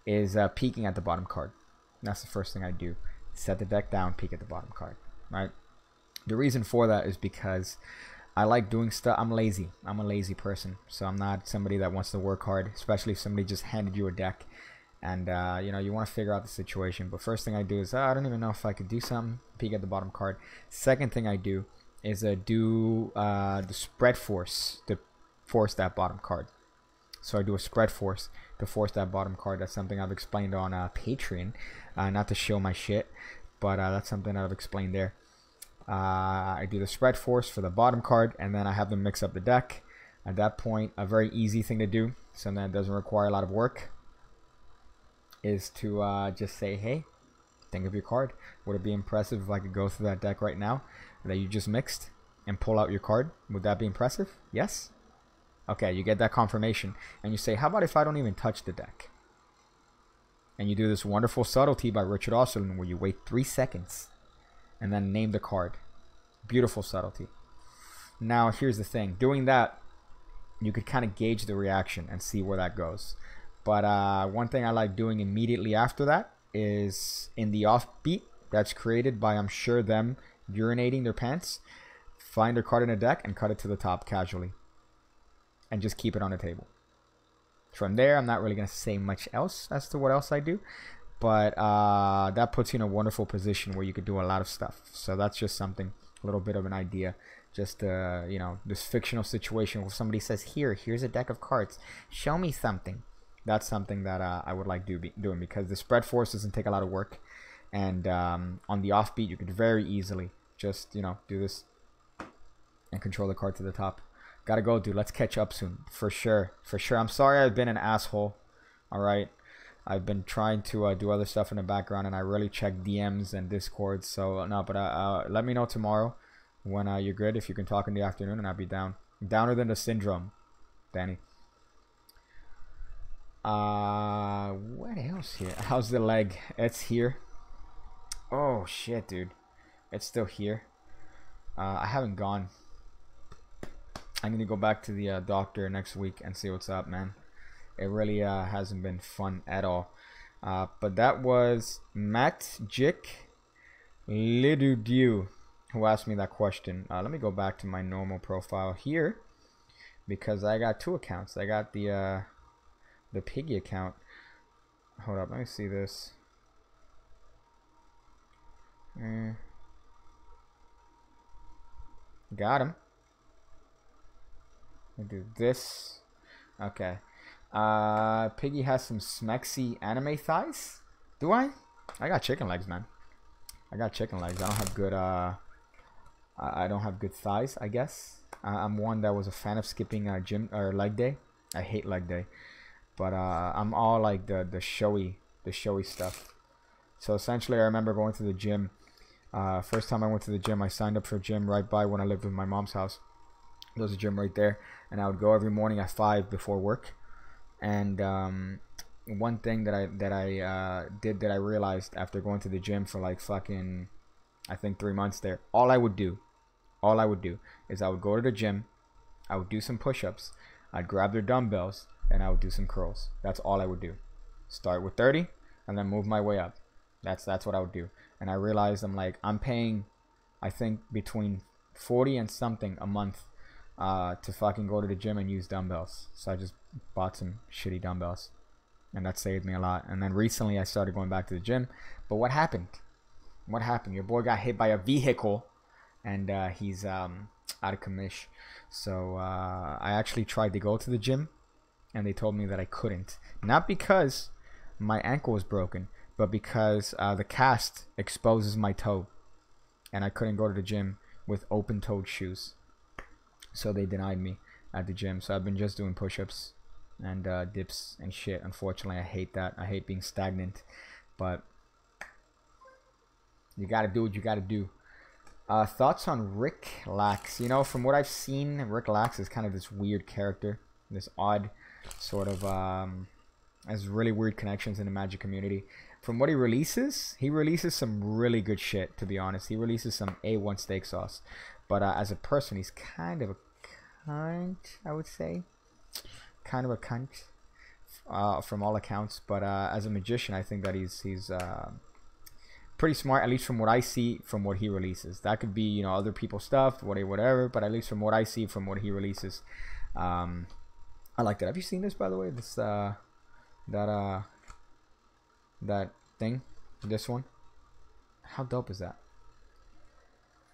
A: is peeking at the bottom card. That's the first thing I do. Set the deck down, peek at the bottom card, right? The reason for that is because I like doing stuff. I'm lazy. I'm a lazy person, so I'm not somebody that wants to work hard, especially if somebody just handed you a deck. And, you know, you want to figure out the situation. But first thing I do is, I don't even know if I could do something. Peek at the bottom card. Second thing I do is do the spread force to force that bottom card. So I do a spread force to force that bottom card. That's something I've explained on Patreon. Not to show my shit, but that's something I've explained there. I do the spread force for the bottom card, and then I have them mix up the deck. At that point, a very easy thing to do, something that doesn't require a lot of work, is to just say, hey, think of your card. Would it be impressive if I could go through that deck right now that you just mixed and pull out your card? Would that be impressive? Yes? Okay, you get that confirmation, and you say, how about if I don't even touch the deck? And you do this wonderful subtlety by Richard Osserlin where you wait 3 seconds and then name the card. Beautiful subtlety. Now, here's the thing. Doing that, you could kind of gauge the reaction and see where that goes. But one thing I like doing immediately after that is in the offbeat that's created by, I'm sure, them urinating their pants, find their card in a deck and cut it to the top casually. And just keep it on the table. From there, I'm not really going to say much else as to what else I do. But that puts you in a wonderful position where you could do a lot of stuff. So that's just something, a little bit of an idea. Just, you know, this fictional situation where somebody says, here's a deck of cards. Show me something. That's something that I would like doing because the spread force doesn't take a lot of work. And on the offbeat, you could very easily just, you know, do this and control the card to the top. Gotta go, dude. Let's catch up soon. For sure. For sure. I'm sorry I've been an asshole. Alright. I've been trying to do other stuff in the background, and I really check DMs and Discord. So, no, but let me know tomorrow when you're good. If you can talk in the afternoon, and I'll be down. Downer than the syndrome, Danny. What else here? How's the leg? It's here. Oh, shit, dude. It's still here. I haven't gone. I need to go back to the doctor next week and see what's up, man. It really hasn't been fun at all. But that was Magic Lidudieu who asked me that question. Let me go back to my normal profile here because I got 2 accounts. I got the Piggy account. Hold up, let me see this. Got him. Let me do this. Okay. Piggy has some smexy anime thighs. Do I? I got chicken legs, man. I got chicken legs. I don't have good I don't have good thighs, I guess. I'm one that was a fan of skipping gym or leg day. I hate leg day. But I'm all like the showy stuff. So essentially I remember going to the gym. First time I went to the gym, I signed up for a gym right by when I lived with my mom's house. There was a gym right there, and I would go every morning at 5 before work. And one thing that I did that I realized after going to the gym for like fucking, I think 3 months there, all I would do is I would go to the gym, I would do some push-ups, I'd grab their dumbbells, and I would do some curls. That's all I would do. Start with 30 and then move my way up. That's what I would do. And I realized I'm paying, I think, between 40 and something a month to fucking go to the gym and use dumbbells. So I just bought some shitty dumbbells, and that saved me a lot. And then recently I started going back to the gym. But what happened? Your boy got hit by a vehicle, and he's out of commish. So I actually tried to go to the gym, and they told me that I couldn't. Not because my ankle was broken, but because the cast exposes my toe, and I couldn't go to the gym with open-toed shoes. So they denied me at the gym. So I've been just doing push-ups and dips and shit. Unfortunately, I hate that. I hate being stagnant. But you gotta do what you gotta do. Thoughts on Rick Lax? You know, from what I've seen, Rick Lax is kind of this weird character. This odd sort of has really weird connections in the Magic community. From what he releases some really good shit, to be honest. He releases some A1 steak sauce. But as a person, he's kind of a cunt, I would say. Kind of a cunt from all accounts. But as a magician, I think that he's pretty smart, at least from what I see from what he releases. That could be, you know, other people's stuff, whatever. But at least from what I see from what he releases, I like that. Have you seen this, by the way? This that thing, this one. How dope is that?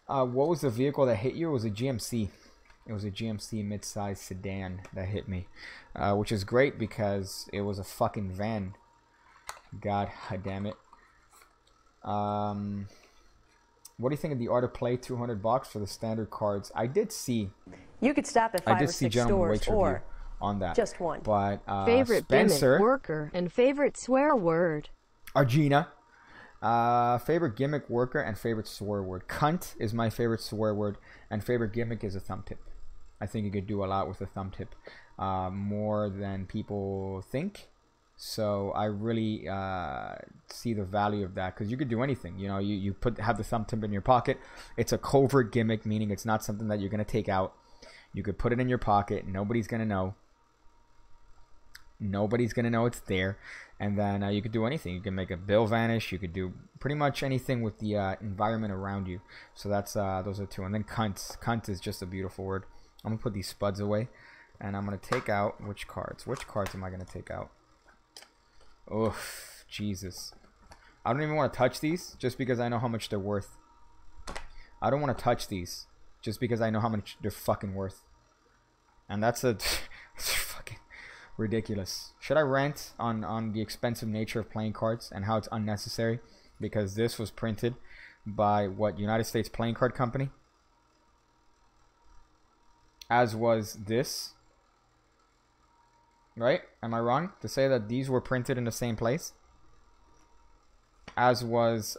A: What was the vehicle that hit you? It was a GMC. It was a GMC mid-size sedan that hit me, which is great because it was a fucking van. God damn it. What do you think of the art of play? 200 bucks for the standard cards. I did see.
C: You could stop at 5 or 6 stores or
A: on that.
C: Just one.
A: But
D: favorite
A: Spencer,
D: gimmick worker and favorite swear word.
A: Argina. Favorite gimmick worker and favorite swear word. Cunt is my favorite swear word, and favorite gimmick is a thumb tip. I think you could do a lot with a thumb tip, more than people think. So I really see the value of that, because you could do anything. You know, you have the thumb tip in your pocket. It's a covert gimmick, meaning it's not something that you're gonna take out. You could put it in your pocket. Nobody's gonna know. Nobody's gonna know it's there. And then you could do anything. You can make a bill vanish. You could do pretty much anything with the environment around you. So that's those are two. And then cunt. Cunt is just a beautiful word. I'm gonna put these spuds away, and I'm gonna take out which cards. Which cards am I gonna take out? Oof, Jesus. I don't even want to touch these just because I know how much they're worth. I don't want to touch these just because I know how much they're fucking worth. And that's it's fucking ridiculous. Should I rant on the expensive nature of playing cards and how it's unnecessary? Because this was printed by what, United States Playing Card Company? As was this. Right? Am I wrong to say that these were printed in the same place? As was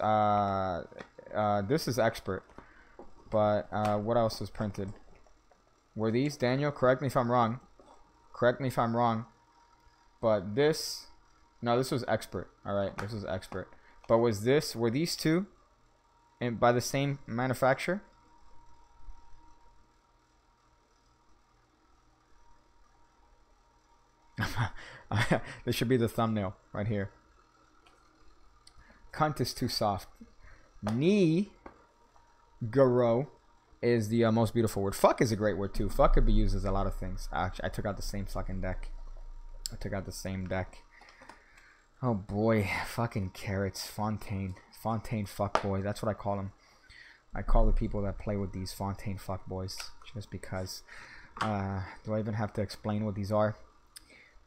A: this is expert. But what else was printed? Were these, Daniel? Correct me if I'm wrong. Correct me if I'm wrong. But this, no, this was expert. All right, this was expert. But were these two by the same manufacturer? This should be the thumbnail right here. Cunt is too soft. Garo is the most beautiful word. Fuck is a great word too. Fuck could be used as a lot of things. Actually, I took out the same fucking deck. I took out the same deck. Oh boy, fucking carrots. Fontaine fuck boy. That's what I call them. I call the people that play with these Fontaine fuck boys, just because. Do I even have to explain what these are?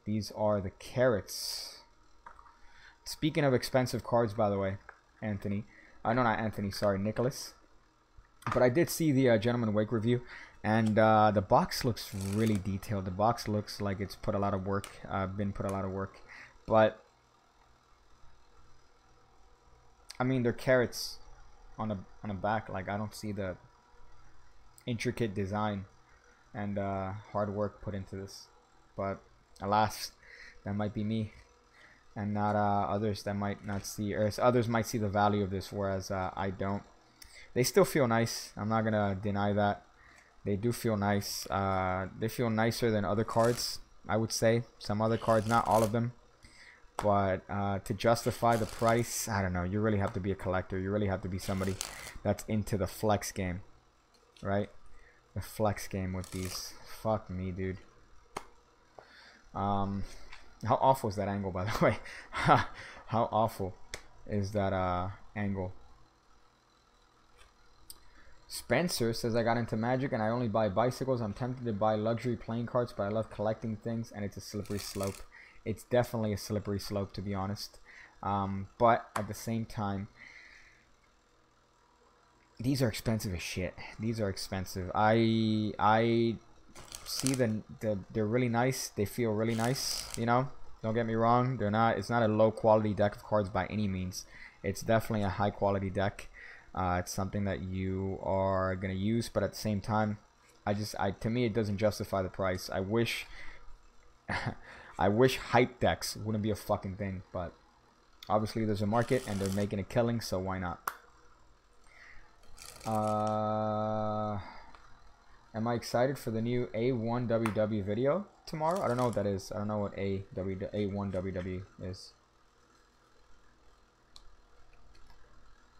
A: These are the carrots. Speaking of expensive cards, by the way, Anthony. No, not Anthony. Sorry, Nicholas. But I did see the Gentleman Wake review, and the box looks really detailed. The box looks like it's put a lot of work. Been put a lot of work, but I mean, they're carrots on the back. Like, I don't see the intricate design and hard work put into this. But alas, that might be me, and not others that might not see, or others might see the value of this, whereas I don't. They still feel nice. I'm not gonna deny that. They do feel nice. They feel nicer than other cards, I would say. Some other cards, not all of them. But to justify the price, I don't know. You really have to be a collector. You really have to be somebody that's into the flex game, right? The flex game with these. Fuck me, dude. How awful is that angle, by the way? How awful is that angle? Spencer says, I got into Magic and I only buy bicycles. I'm tempted to buy luxury playing cards, but I love collecting things, and it's a slippery slope. It's definitely a slippery slope, to be honest. But at the same time, these are expensive as shit. These are expensive. I see they're really nice. They feel really nice, you know? Don't get me wrong. They're not. It's not a low quality deck of cards by any means. It's definitely a high quality deck. It's something that you are gonna use, but at the same time, to me, it doesn't justify the price. I wish hype decks wouldn't be a fucking thing, but obviously there's a market and they're making a killing, so why not? Am I excited for the new A1WW video tomorrow? I don't know what that is. I don't know what A1WW is.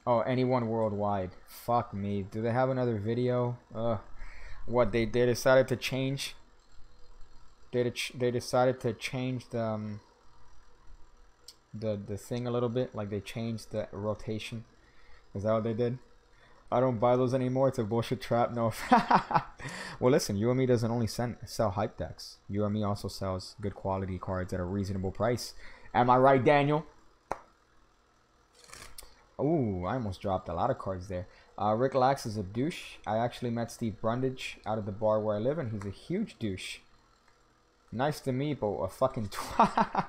A: Oh, anyone worldwide. Fuck me. Do they have another video? What, they decided to change? They decided to change the thing a little bit. Like, they changed the rotation. Is that what they did? I don't buy those anymore. It's a bullshit trap. No. Well, listen, You and Me doesn't only sell hype decks. You and Me also sells good quality cards at a reasonable price. Am I right, Daniel? Ooh, I almost dropped a lot of cards there. Rick Lax is a douche. I actually met Steve Brundage out of the bar where I live, and he's a huge douche. Nice to meet, but a fucking twat.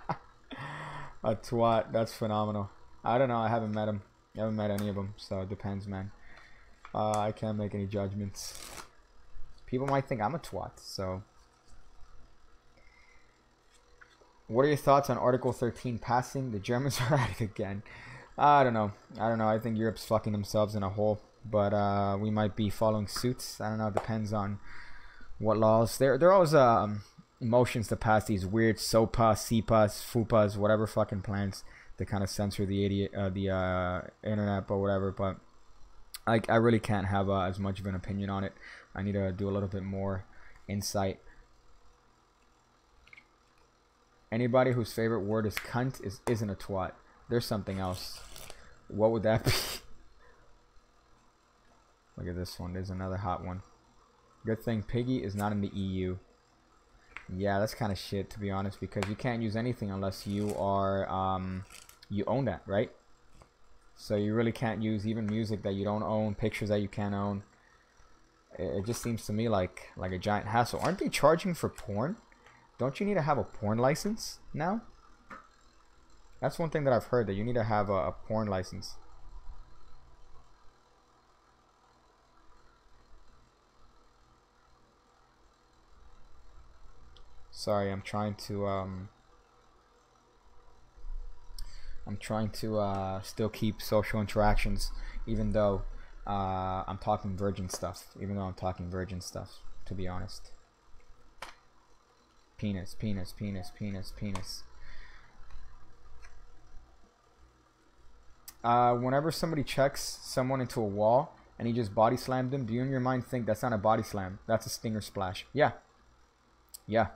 A: A twat. That's phenomenal. I don't know. I haven't met him. I haven't met any of them, so it depends, man. I can't make any judgments. People might think I'm a twat, so. What are your thoughts on Article 13 passing? The Germans are at it again. I don't know. I think Europe's fucking themselves in a hole, but we might be following suits. I don't know. It depends on what laws. There are always motions to pass these weird SOPA, CIPAs, FUPAs, whatever fucking plans to kind of censor the internet or whatever. But I really can't have as much of an opinion on it. I need to do a little bit more insight. Anybody whose favorite word is cunt isn't a twat. There's something else. What would that be? Look at this one. There's another hot one. Good thing Piggy is not in the EU. Yeah, that's kind of shit, to be honest, because you can't use anything unless you are you own that, right? So you really can't use even music that you don't own, pictures that you can't own. It just seems to me like a giant hassle. Aren't they charging for porn? Don't you need to have a porn license now? That's one thing that I've heard, that you need to have a porn license. Sorry, I'm trying to still keep social interactions, even though I'm talking virgin stuff. To be honest. Penis, penis, penis, penis, penis. Whenever somebody checks someone into a wall and he just body slammed them, do you in your mind think that's not a body slam? That's a stinger splash. Yeah. Yeah,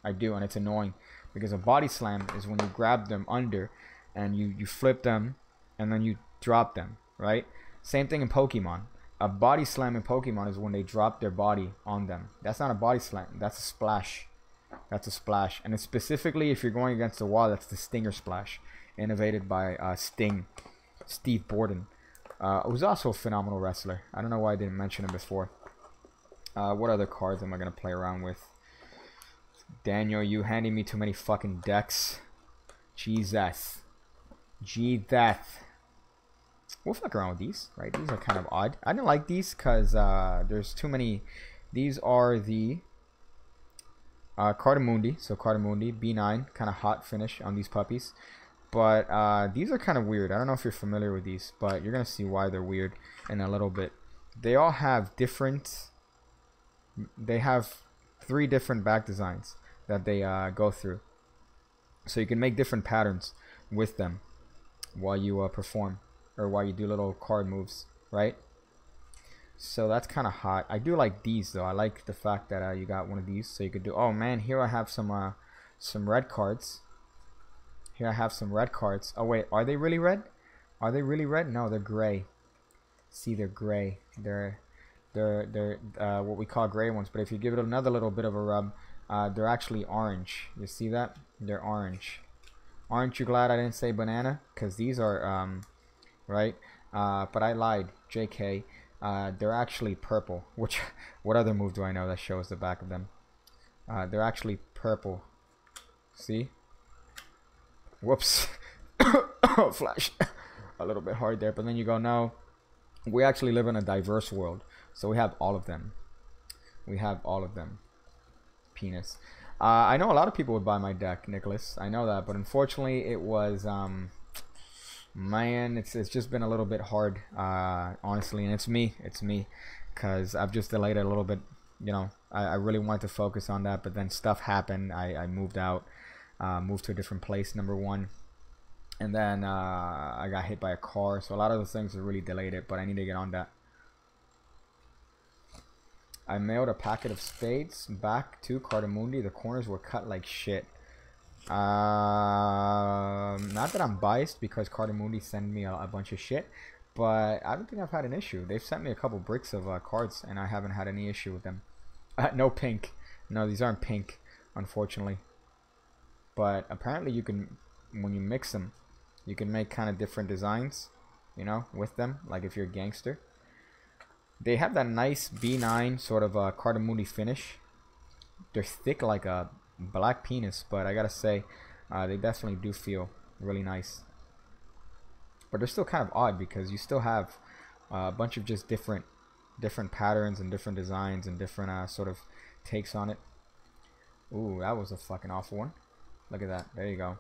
A: I do, and it's annoying. Because a body slam is when you grab them under and you flip them and then you drop them, right? Same thing in Pokemon. A body slam in Pokemon is when they drop their body on them. That's not a body slam. That's a splash. That's a splash. And it's specifically if you're going against the wall, that's the stinger splash. Innovated by Steve Borden. Who's also a phenomenal wrestler. I don't know why I didn't mention him before. What other cards am I going to play around with? Daniel, you handing me too many fucking decks. Jesus. Jesus. We'll fuck around with these, right? These are kind of odd. I didn't like these because there's too many. These are the Cardamundi. So Cardamundi, B9. Kind of hot finish on these puppies. But these are kind of weird. I don't know if you're familiar with these, but you're going to see why they're weird in a little bit. They all have different... They have 3 different back designs that they go through. So you can make different patterns with them while you perform, or while you do little card moves, right? So that's kind of hot. I do like these though. I like the fact that you got one of these, so you could do... Oh man, here I have some red cards. Here I have some red cards. Oh wait, are they really red? Are they really red? No, they're gray. See, they're gray. They're what we call gray ones. But if you give it another little bit of a rub, they're actually orange. You see that? They're orange. Aren't you glad I didn't say banana? Because these are right. But I lied. JK. They're actually purple. Which, what other move do I know that shows the back of them? They're actually purple. See? Whoops. Flash. A little bit hard there. But then you go, no. We actually live in a diverse world. So we have all of them. We have all of them. Penis. I know a lot of people would buy my deck, Nicholas. I know that. But unfortunately, it was... man, it's just been a little bit hard, honestly. And it's me. It's me. Because I've just delayed it a little bit. You know, I really wanted to focus on that. But then stuff happened. I moved out. Moved to a different place, number one. And then I got hit by a car. So a lot of those things have really delayed it. But I need to get on that. I mailed a packet of spades back to Cardamundi. The corners were cut like shit. Not that I'm biased because Cardamundi sent me a bunch of shit, but I don't think I've had an issue. They've sent me a couple bricks of cards, and I haven't had any issue with them. No pink. No, these aren't pink, unfortunately. But apparently you can, when you mix them, you can make kind of different designs, you know, with them. Like if you're a gangster. They have that nice B9 sort of cardamoony finish. They're thick like a black penis, but I gotta say, they definitely do feel really nice. But they're still kind of odd because you still have a bunch of just different patterns and different designs and different sort of takes on it. Ooh, that was a fucking awful one. Look at that. There you go.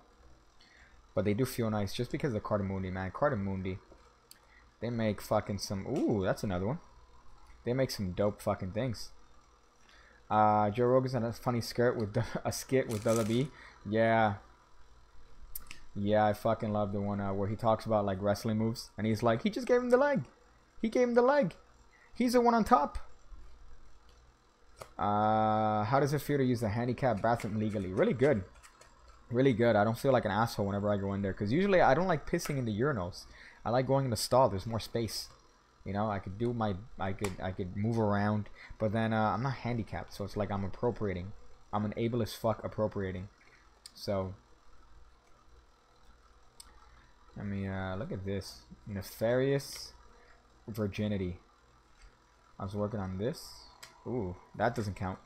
A: But they do feel nice just because of the cardamoony, man. Cardamoony, they make fucking some... Ooh, that's another one. They make some dope fucking things. Joe Rogan's on a funny skirt with a skit with Della B. Yeah. Yeah, I fucking love the one where he talks about like wrestling moves. And he's like, he just gave him the leg. He gave him the leg. He's the one on top. How does it feel to use the handicap bathroom legally? Really good. Really good. I don't feel like an asshole whenever I go in there. Because usually I don't like pissing in the urinals. I like going in the stall. There's more space. You know, I could do my... I could move around. But then I'm not handicapped. So it's like I'm appropriating. I'm an able as fuck appropriating. So... I mean, look at this. Nefarious virginity. I was working on this. Ooh, that doesn't count.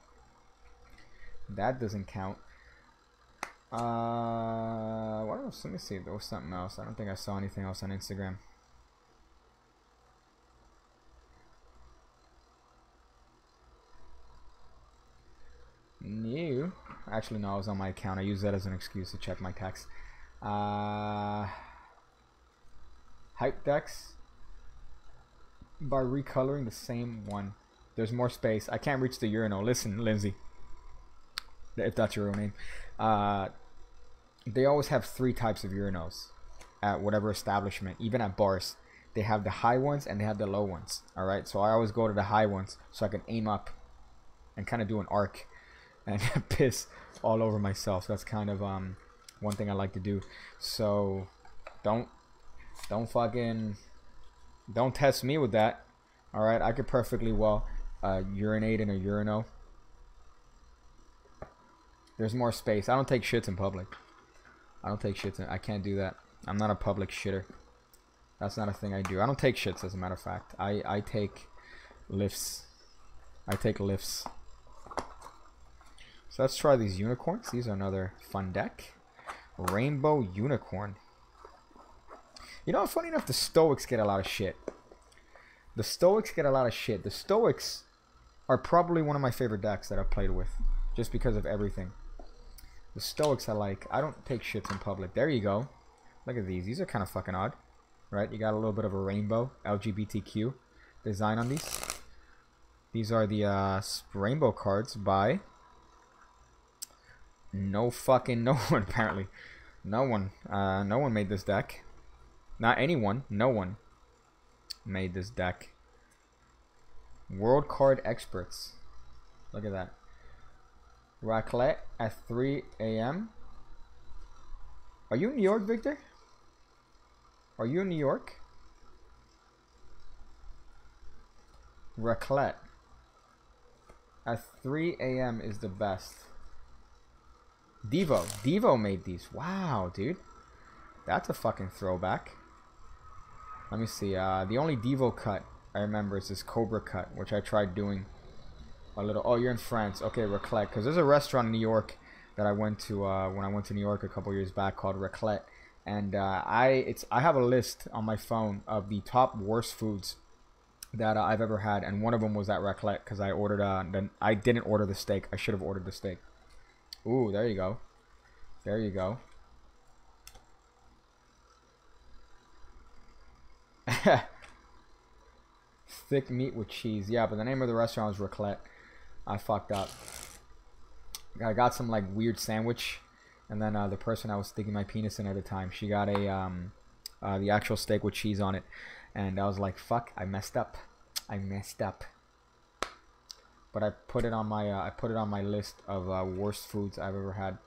A: That doesn't count. What else? Let me see if there was something else. I don't think I saw anything else on Instagram. New. Actually, no, I was on my account. I use that as an excuse to check my text. Hype decks by recoloring the same one. There's more space. I can't reach the urinal. Listen, Lindsay, if that's your real name. They always have 3 types of urinals at whatever establishment. Even at bars, they have the high ones and they have the low ones. All right, so I always go to the high ones so I can aim up and kind of do an arc and piss all over myself. That's kind of one thing I like to do. So don't test me with that. All right, I could perfectly well urinate in a urinal. There's more space. I don't take shits in public. I can't do that. I'm not a public shitter. That's not a thing I do. I don't take shits, as a matter of fact. I take lifts. So let's try these unicorns. These are another fun deck. Rainbow unicorn. You know, funny enough, the Stoics get a lot of shit. The Stoics are probably one of my favorite decks that I've played with, just because of everything. The Stoics I like. I don't take shits in public. There you go. Look at these. These are kind of fucking odd, right? You got a little bit of a rainbow, LGBTQ design on these. These are the rainbow cards by no one apparently. No one made this deck. Not anyone. No one made this deck. World Card Experts. Look at that. Raclette at 3 a.m. Are you in New York, Victor? Are you in New York? Raclette at 3 a.m. is the best. Devo made these. Wow, dude. That's a fucking throwback. Let me see. The only Devo cut I remember is this Cobra cut, which I tried doing a little. Oh, you're in France. Okay, Raclette. Because there's a restaurant in New York that I went to when I went to New York a couple years back called Raclette. And I have a list on my phone of the top worst foods that I've ever had. And one of them was at Raclette because I ordered. I didn't order the steak. I should have ordered the steak. Ooh, there you go. There you go. Thick meat with cheese. Yeah, but the name of the restaurant was Raclette. I fucked up. I got some like weird sandwich, and then the person I was sticking my penis in at the time, she got a the actual steak with cheese on it, and I was like, fuck, I messed up. But I put it on my list of worst foods I've ever had.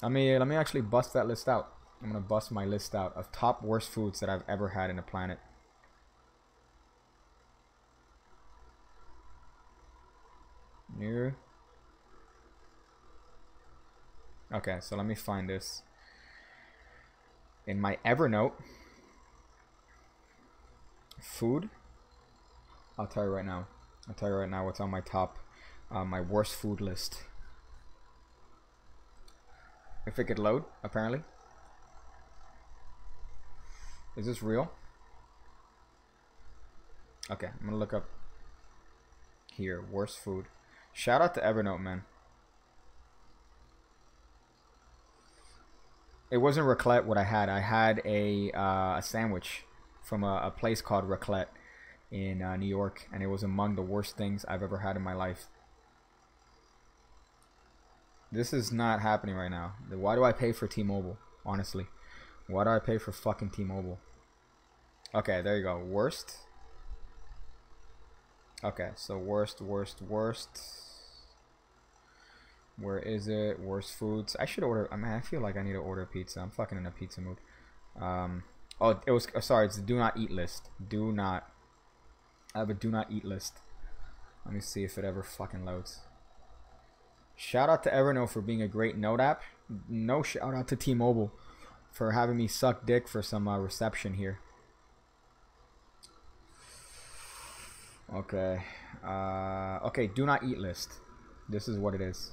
A: Let me actually bust that list out. I'm gonna bust my list out of top worst foods that I've ever had in the planet. New. Okay, so let me find this in my Evernote. Food. I'll tell you right now. I'll tell you right now what's on my top, my worst food list. If it could load, apparently. Is this real? Okay, I'm gonna look up here. Worst food. Shout out to Evernote, man. It wasn't raclette what I had. I had a sandwich from a place called Raclette in New York, and it was among the worst things I've ever had in my life. This is not happening right now. Why do I pay for T-Mobile? Honestly, why do I pay for fucking T-Mobile? Okay, there you go. Worst. Okay, so worst. Where is it? Worst foods. I should order. I mean, I feel like I need to order pizza. I'm fucking in a pizza mood. Oh, it was. Sorry, it's the do not eat list. Do not. I have a do not eat list. Let me see if it ever fucking loads. Shout out to Evernote for being a great note app. No shout out to T-Mobile for having me suck dick for some reception here. Okay. Okay, do not eat list. This is what it is.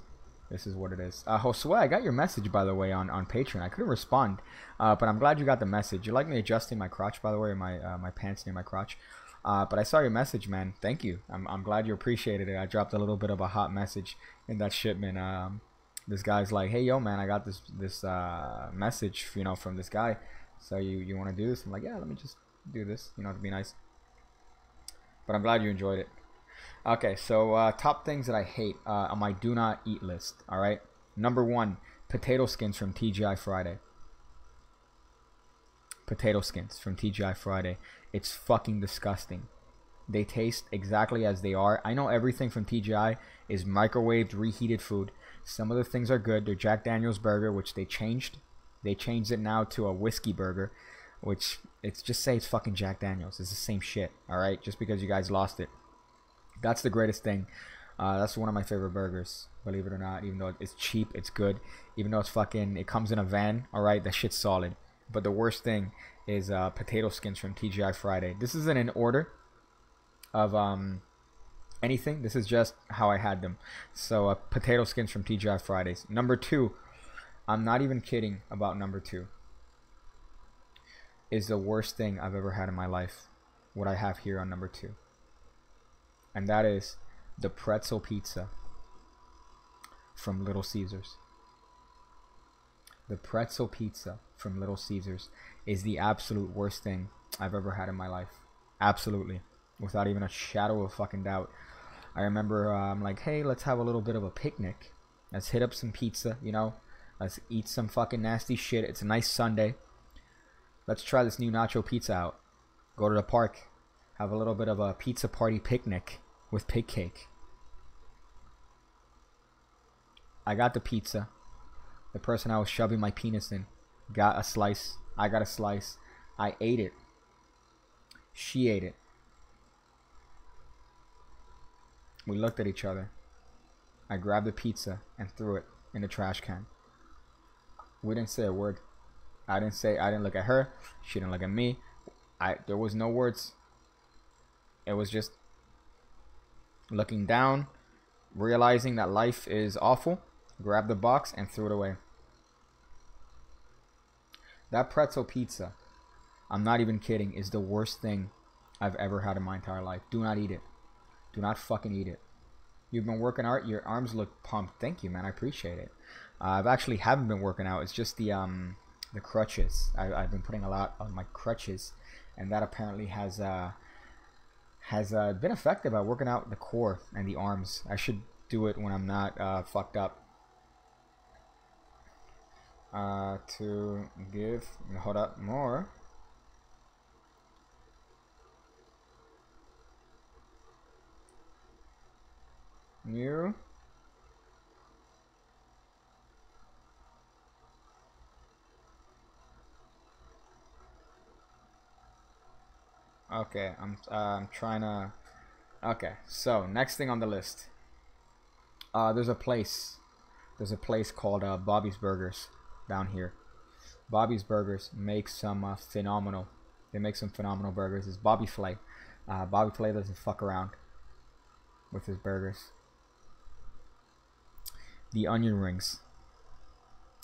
A: This is what it is. Josue, I got your message, by the way, on Patreon. I couldn't respond, but I'm glad you got the message. You like me adjusting my crotch, by the way, or my pants near my crotch. But I saw your message, man. Thank you. I'm glad you appreciated it. I dropped a little bit of a hot message in that shipment. This guy's like, hey, yo, man, I got this message, you know, from this guy. So you want to do this? I'm like, yeah, let me just do this, you know, to be nice. But I'm glad you enjoyed it. Okay, so top things that I hate on my do not eat list. All right, number 1, potato skins from TGI Friday. Potato skins from TGI Friday. It's fucking disgusting. They taste exactly as they are. I know everything from TGI is microwaved, reheated food. Some of the things are good. Their Jack Daniel's burger, which they changed. They changed it now to a whiskey burger, which it's just say it's fucking Jack Daniel's. It's the same shit. All right, just because you guys lost it. That's the greatest thing. That's one of my favorite burgers, believe it or not. Even though it's cheap, it's good. Even though it's fucking, it comes in a van. All right, that shit's solid. But the worst thing is potato skins from TGI Friday. This isn't in order of anything. This is just how I had them. So potato skins from TGI Fridays. Number 2, I'm not even kidding about number 2. Is the worst thing I've ever had in my life. What I have here on number 2. And that is the pretzel pizza from Little Caesars. The pretzel pizza from Little Caesars is the absolute worst thing I've ever had in my life. Absolutely. Without even a shadow of fucking doubt. I remember I'm like, hey, let's have a little bit of a picnic. Let's hit up some pizza, you know. Let's eat some fucking nasty shit. It's a nice Sunday. Let's try this new nacho pizza out. Go to the park. Have a little bit of a pizza party picnic with pig cake. I got the pizza. The person I was shoving my penis in got a slice. I got a slice. I ate it. She ate it. We looked at each other. I grabbed the pizza and threw it in the trash can. We didn't say a word. I didn't look at her. She didn't look at me. There was no words. It was just looking down, realizing that life is awful, grabbed the box and threw it away. That pretzel pizza, I'm not even kidding, is the worst thing I've ever had in my entire life. Do not eat it. Do not fucking eat it. You've been working out. Your arms look pumped. Thank you, man. I appreciate it. I've actually haven't been working out. It's just the crutches. I've been putting a lot on my crutches, and that apparently has been affected by working out the core and the arms. I should do it when I'm not fucked up. To give, hold up, more. New. Okay, I'm trying to. Okay, so next thing on the list. There's a place called Bobby's Burgers down here. Bobby's Burgers makes some phenomenal They make some phenomenal burgers. It's Bobby Flay. Bobby Flay doesn't fuck around with his burgers. The onion rings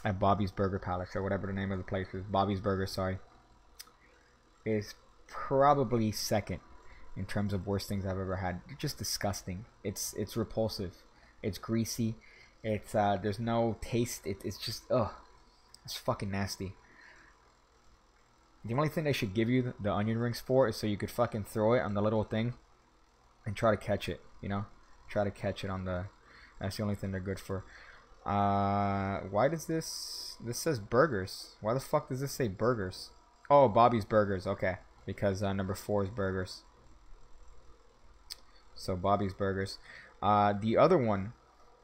A: at Bobby's Burger Palace, or whatever the name of the place is. Bobby's Burger, sorry. Is probably second in terms of worst things I've ever had. It's just disgusting. It's repulsive. It's greasy. It's there's no taste. It's just it's fucking nasty. The only thing they should give you the onion rings for is so you could fucking throw it on the little thing and try to catch it, you know? Try to catch it on the... That's the only thing they're good for. Why does this says burgers? Why the fuck does this say burgers? Oh, Bobby's Burgers. Okay, because number 4 is burgers. So Bobby's Burgers. The other one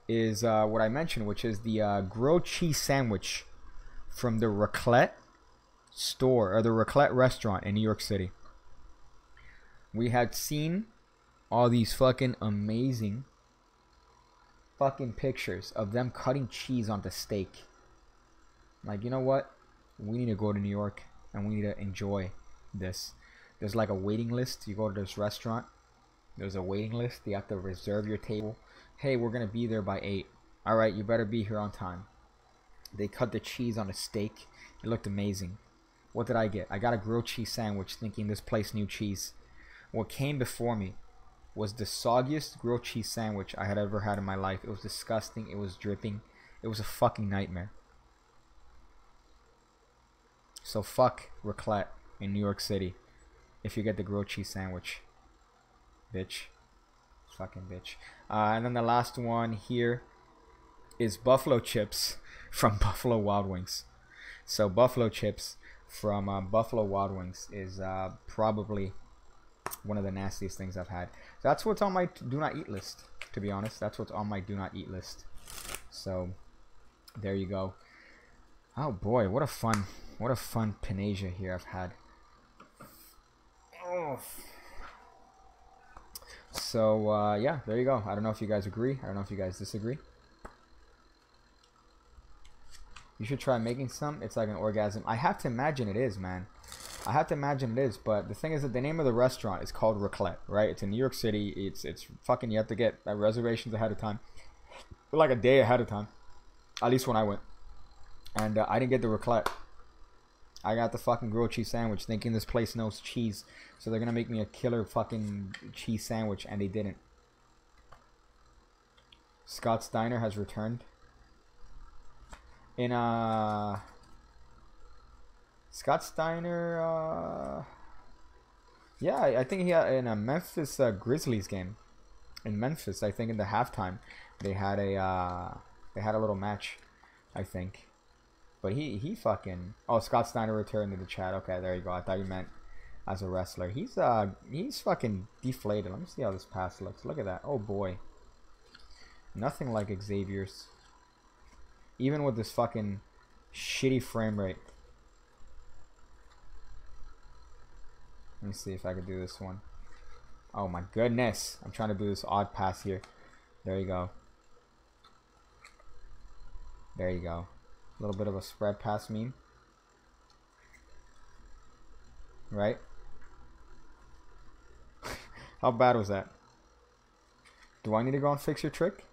A: is what I mentioned, which is the grilled cheese sandwich from the Raclette store, or the Raclette restaurant in New York City. We had seen all these fucking amazing fucking pictures of them cutting cheese onto steak. Like, you know what? We need to go to New York and we need to enjoy this. There's like a waiting list. You go to this restaurant, there's a waiting list. You have to reserve your table. Hey, we're gonna be there by 8. Alright, you better be here on time. They cut the cheese on a steak. It looked amazing. What did I get? I got a grilled cheese sandwich thinking this place knew cheese. What came before me was the soggiest grilled cheese sandwich I had ever had in my life. It was disgusting. It was dripping. It was a fucking nightmare. So fuck Raclette in New York City if you get the grilled cheese sandwich. Bitch. Fucking bitch. And then the last one here is buffalo chips from Buffalo Wild Wings. So buffalo chips from Buffalo Wild Wings is probably one of the nastiest things I've had. So that's what's on my do not eat list, to be honest. That's what's on my do not eat list. So there you go. Oh boy, what a fun Panasia here I've had. Oh. So yeah, there you go. I don't know if you guys agree. I don't know if you guys disagree. You should try making some. It's like an orgasm. I have to imagine it is, man. I have to imagine it is. But the thing is that the name of the restaurant is called Raclette, right? It's in New York City. It's fucking, you have to get reservations ahead of time. Like a day ahead of time. At least when I went. And I didn't get the Raclette. I got the fucking grilled cheese sandwich thinking this place knows cheese. So they're going to make me a killer fucking cheese sandwich. And they didn't. Scott's Diner has returned. In Scott's Diner, yeah, I think he had in a Memphis Grizzlies game in Memphis. I think in the halftime they had a little match, I think. But he fucking, oh, Scott Steiner returned to the chat. Okay, there you go. I thought you meant as a wrestler. He's fucking deflated. Let me see how this pass looks. Look at that. Oh boy, nothing like Xavier's. Even with this fucking shitty frame rate. Let me see if I could do this one. Oh my goodness. I'm trying to do this odd pass here. There you go. There you go. A little bit of a spread pass meme. Right? How bad was that? Do I need to go and fix your trick?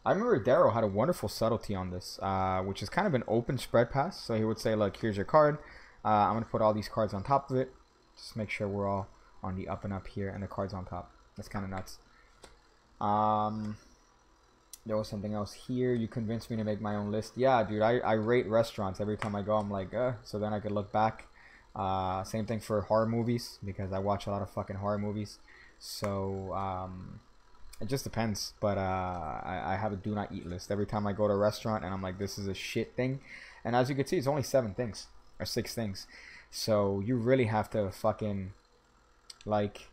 A: I remember Darrow had a wonderful subtlety on this, which is kind of an open spread pass. So he would say, look, here's your card. I'm going to put all these cards on top of it. Just make sure we're all on the up and up here and the cards on top. That's kind of nuts. There was something else here. You convinced me to make my own list. Yeah, dude, I rate restaurants. Every time I go, I'm like, so then I could look back. Same thing for horror movies, because I watch a lot of fucking horror movies. So, it just depends, but I have a do not eat list every time I go to a restaurant, and I'm like, this is a shit thing. And as you can see, it's only 7 things or 6 things, so you really have to fucking like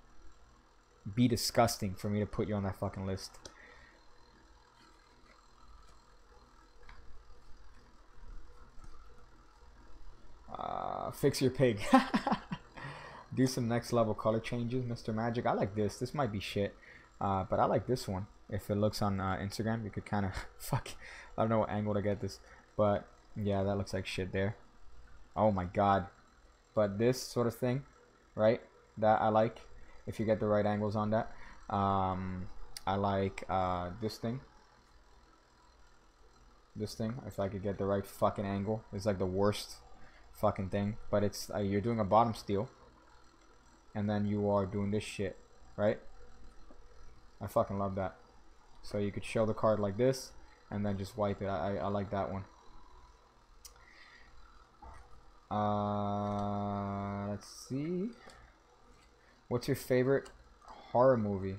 A: be disgusting for me to put you on that fucking list. Fix your pig. Do some next level color changes, Mr. Magic. I like this. This might be shit. But I like this one. If it looks on Instagram, you could kind of fuck. I don't know what angle to get this, but yeah, that looks like shit there. Oh my god. But this sort of thing, right? That I like. If you get the right angles on that. I like this thing. This thing, if I could get the right fucking angle. It's like the worst fucking thing. But it's you're doing a bottom steal. And then you are doing this shit, right? I fucking love that. So you could show the card like this and then just wipe it. I like that one. Let's see. What's your favorite horror movie?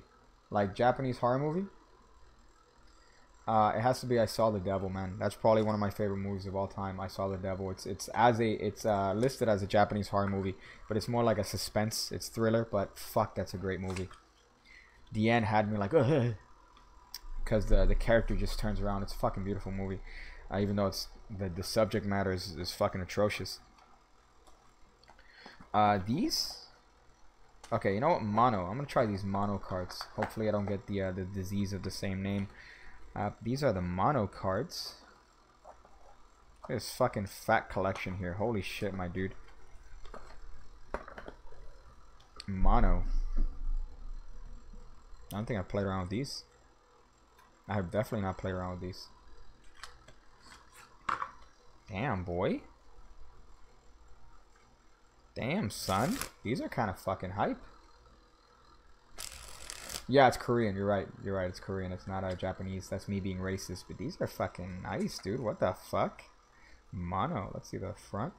A: Like Japanese horror movie? It has to be I Saw the Devil, man. That's probably one of my favorite movies of all time. I Saw the Devil. It's listed as a Japanese horror movie, but it's more like a suspense. It's thriller, but fuck, that's a great movie. The end had me like, because the character just turns around. It's a fucking beautiful movie, even though it's the subject matter is fucking atrocious. These. Okay, you know what? Mono. I'm gonna try these mono cards. Hopefully, I don't get the disease of the same name. These are the mono cards. Look at this fucking fat collection here. Holy shit, my dude. Mono. I don't think I've played around with these. I have definitely not played around with these. Damn, boy. Damn, son. These are kind of fucking hype. Yeah, it's Korean. You're right. You're right. It's Korean. It's not Japanese. That's me being racist. But these are fucking nice, dude. What the fuck? Mono. Let's see the front.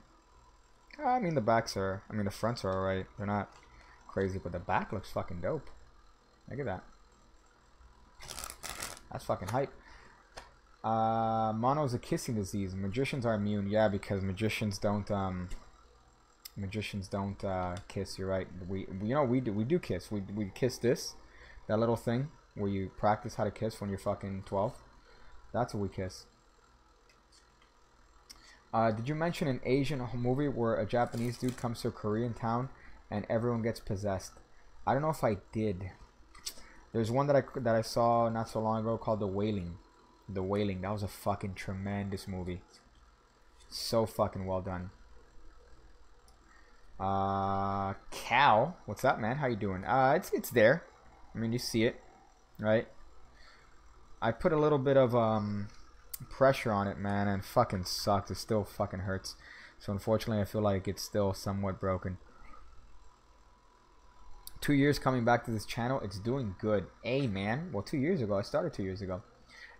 A: I mean, the backs are... I mean, the fronts are alright. They're not crazy, but the back looks fucking dope. Look at that. That's fucking hype. Mono is a kissing disease. Magicians are immune. Yeah, because magicians don't kiss. You're right. We do kiss. We kiss this. That little thing where you practice how to kiss when you're fucking 12. That's what we kiss. Did you mention an Asian movie where a Japanese dude comes to a Korean town and everyone gets possessed? I don't know if I did. There's one that I saw not so long ago called The Wailing. The Wailing. That was a fucking tremendous movie. So fucking well done. Cal, what's up, man? How you doing? It's there. I mean, you see it, right? I put a little bit of pressure on it, man, and fucking sucks. It still fucking hurts. So unfortunately, I feel like it's still somewhat broken. 2 years coming back to this channel. It's doing good. Hey, man. Well, 2 years ago. I started 2 years ago.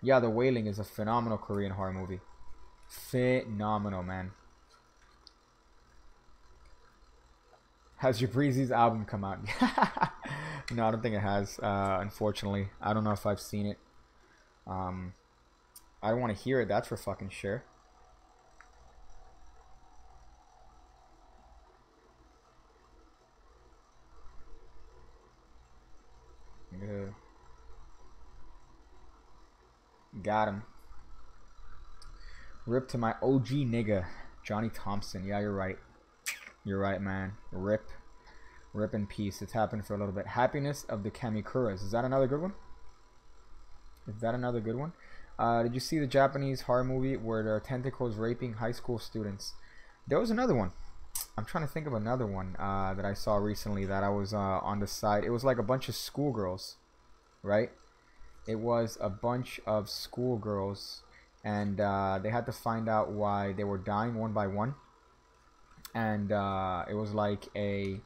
A: Yeah, The Wailing is a phenomenal Korean horror movie. Phenomenal, man. Has your Breezy's album come out? No, I don't think it has, unfortunately. I don't know if I've seen it. I don't want to hear it, that's for fucking sure. Yeah. Got him. Rip to my OG nigga, Johnny Thompson. Yeah, you're right. You're right, man. Rip. Rip in peace. It's happened for a little bit. Happiness of the Kamikuras. Is that another good one? Is that another good one? Did you see the Japanese horror movie where there are tentacles raping high school students? There was another one. I'm trying to think of another one that I saw recently that I was on the side. It was like a bunch of schoolgirls, right? It was a bunch of schoolgirls, and they had to find out why they were dying one by one. And it was like a,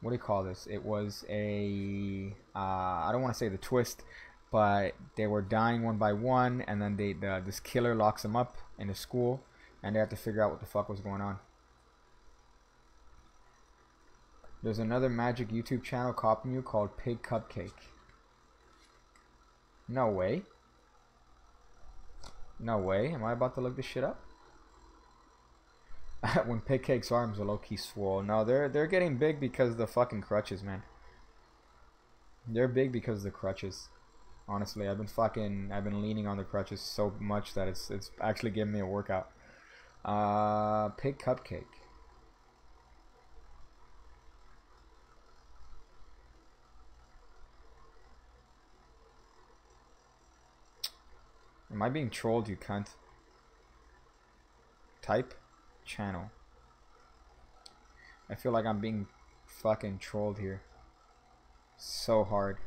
A: what do you call this? It was a, I don't want to say the twist, but they were dying one by one, and then this killer locks them up in a school, and they have to figure out what the fuck was going on. There's another magic YouTube channel copying you called Pig Cupcake. No way. No way. Am I about to look this shit up? When Pig Cake's arms are low-key swole. No, they're getting big because of the fucking crutches, man. They're big because of the crutches. Honestly, I've been leaning on the crutches so much that it's actually giving me a workout. Pig Cupcake. Am I being trolled, you cunt? Type channel. I feel like I'm being fucking trolled here. So hard.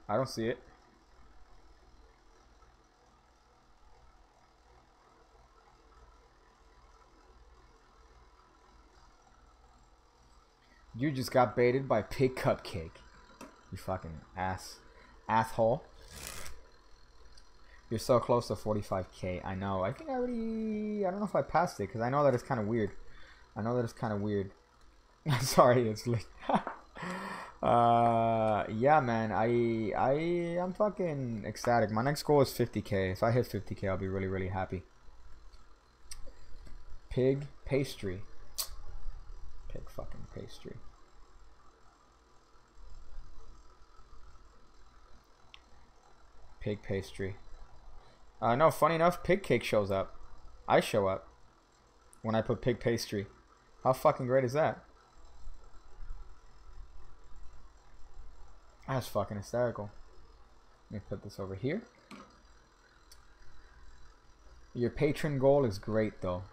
A: I don't see it. You just got baited by Pig Cupcake. You fucking asshole. You're so close to 45k. I know. I think I already... I don't know if I passed it, because I know that it's kind of weird. I know that it's kind of weird. Sorry, it's late. Yeah, man. I'm fucking ecstatic. My next goal is 50k. If I hit 50k, I'll be really, really happy. Pig pastry. Pig fucking pastry. Pig pastry. No, funny enough, pig cake shows up. I show up when I put pig pastry. How fucking great is that? That's fucking hysterical. Let me put this over here. Your patron goal is great though.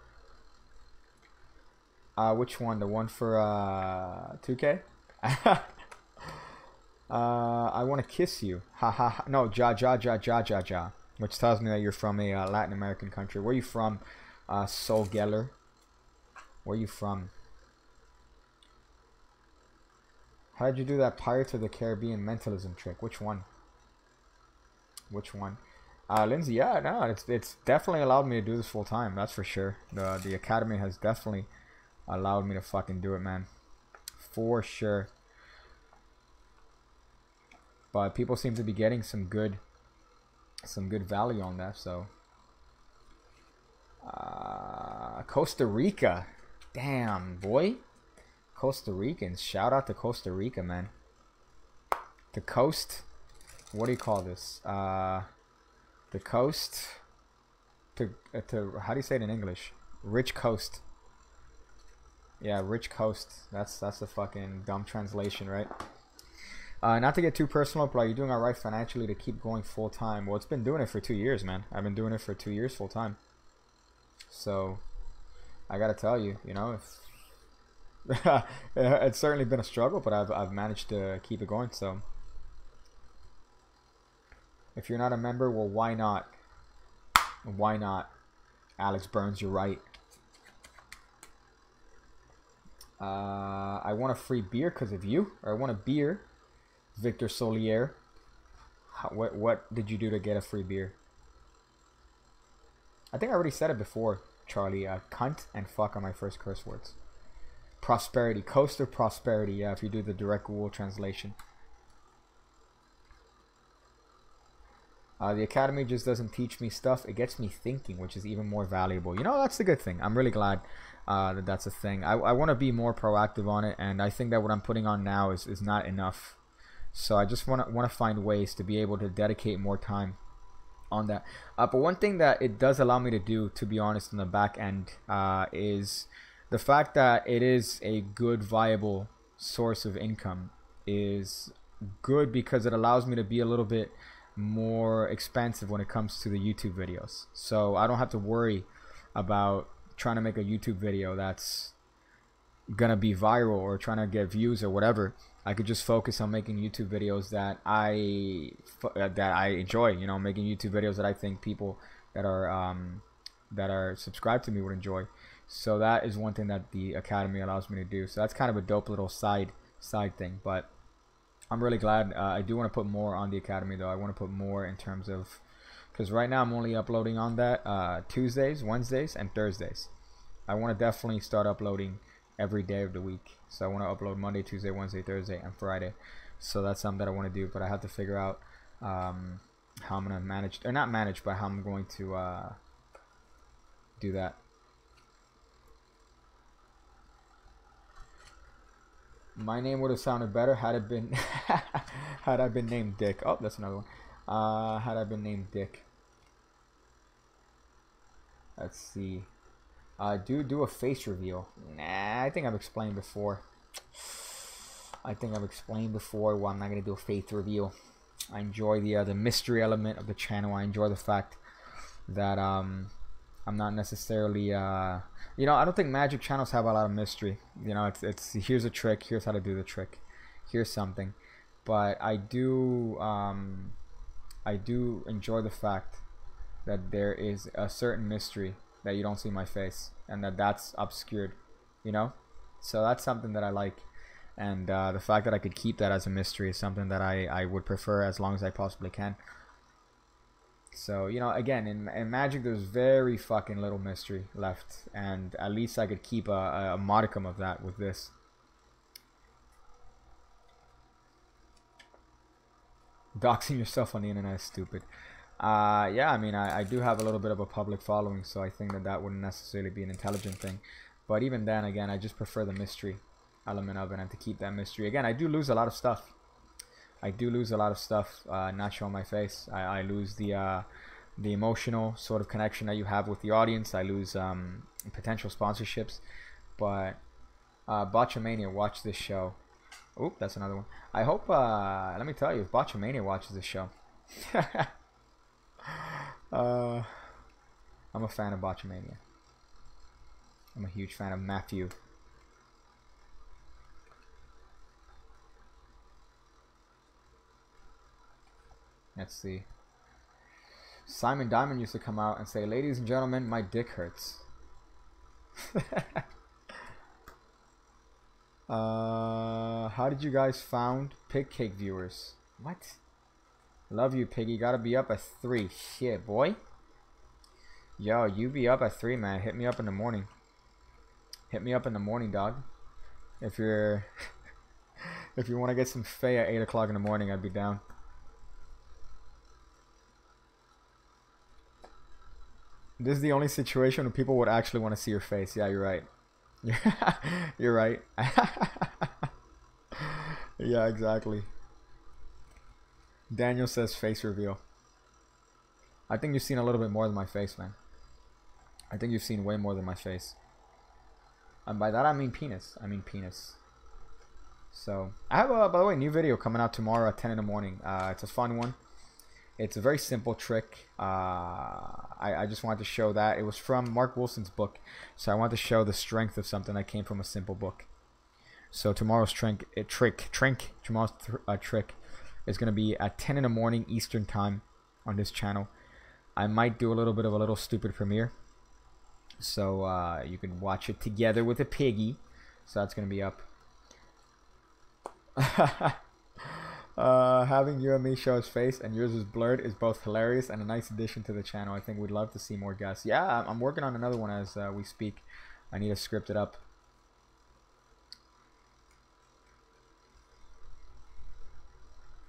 A: Which one? The one for 2K? I want to kiss you. Ha ha ha. No, ja ja ja ja ja ja. Which tells me that you're from a Latin American country. Where are you from? Sol Geller. Where are you from? How did you do that Pirates of the Caribbean mentalism trick? Which one? Which one? Lindsay, yeah, no, it's definitely allowed me to do this full time. That's for sure. The academy has definitely allowed me to fucking do it, man. For sure. But people seem to be getting some good value on that. So Costa Rica, damn boy. Costa Ricans, shout out to Costa Rica, man. The coast, what do you call this? The coast to how do you say it in English? Rich coast. Yeah, rich coast. That's a fucking dumb translation, right? Not to get too personal, but are you doing alright financially to keep going full time? Well, it's been doing it for 2 years, man. I've been doing it for 2 years full time. So I gotta tell you, you know, it's certainly been a struggle, but I've managed to keep it going. So if you're not a member, well, why not? Why not? Alex Burns, you're right. I want a free beer because of you, or I want a beer. Victor Solier, what did you do to get a free beer? I think I already said it before, Charlie. Cunt and fuck are my first curse words. Prosperity, coast of prosperity. Yeah, if you do the direct Google translation. The academy just doesn't teach me stuff. It gets me thinking, which is even more valuable. You know, that's the good thing. I'm really glad that that's a thing. I want to be more proactive on it, and I think that what I'm putting on now is not enough. So I just want to find ways to be able to dedicate more time on that. But one thing that it does allow me to do, to be honest, in the back end, is the fact that it is a good, viable source of income is good because it allows me to be a little bit more expensive when it comes to the YouTube videos. So I don't have to worry about trying to make a YouTube video that's gonna be viral or trying to get views or whatever. I could just focus on making YouTube videos that I enjoy. You know, making YouTube videos that I think people that are subscribed to me would enjoy. So that is one thing that the academy allows me to do. So that's kind of a dope little side thing. But I'm really glad. I do want to put more on the academy though. I want to put more in terms of, because right now I'm only uploading on that Tuesdays, Wednesdays, and Thursdays. I want to definitely start uploading every day of the week. So I want to upload Monday, Tuesday, Wednesday, Thursday, and Friday. So that's something that I want to do, but I have to figure out how I'm going to manage, or not manage, but how I'm going to do that. My name would have sounded better had it been had I been named Dick. Oh, that's another one. Had I been named Dick. Let's see. Do a face reveal. Nah, I think I've explained before. Why I'm not gonna do a face reveal. I enjoy the mystery element of the channel. I enjoy the fact that I'm not necessarily, you know, I don't think magic channels have a lot of mystery. You know, it's here's a trick, here's how to do the trick, here's something. But I do enjoy the fact that there is a certain mystery that you don't see my face, and that's obscured, you know. So that's something that I like, and the fact that I could keep that as a mystery is something that I would prefer as long as I possibly can. So, you know, again, in Magic, there's very fucking little mystery left, and at least I could keep a modicum of that with this. Doxing yourself on the internet is stupid. Yeah, I mean, I do have a little bit of a public following, so I think that wouldn't necessarily be an intelligent thing. But even then, again, I just prefer the mystery element of it, and to keep that mystery. Again, I do lose a lot of stuff. Not showing my face. I lose the emotional sort of connection that you have with the audience. I lose potential sponsorships. But Botchamania, watch this show. Oop, that's another one. I hope, let me tell you, if Botchamania watches this show. I'm a fan of Botchamania. I'm a huge fan of Matthew. Let's see. Simon Diamond used to come out and say, "Ladies and gentlemen, my dick hurts." How did you guys found Pig Cake viewers? What? Love you, Piggy. Gotta be up at 3. Shit, boy. Yo, you be up at 3, man. Hit me up in the morning. Hit me up in the morning, dog. If you're if you want to get some fae at 8 o'clock in the morning, I'd be down. This is the only situation where people would actually want to see your face. Yeah, you're right. You're right. Yeah, exactly. Daniel says face reveal. I think you've seen a little bit more than my face, man. I think you've seen way more than my face. And by that I mean penis. I mean penis. So, I have a, by the way, new video coming out tomorrow at 10 in the morning. It's a fun one. It's a very simple trick. I just wanted to show that. It was from Mark Wilson's book. So I wanted to show the strength of something that came from a simple book. So tomorrow's trick is going to be at 10 in the morning Eastern time on this channel. I might do a little bit of a little stupid premiere. So you can watch it together with a piggy. So that's going to be up. Having you and me show his face and yours is blurred is both hilarious and a nice addition to the channel. I think we'd love to see more guests. Yeah, I'm working on another one as we speak. I need to script it up.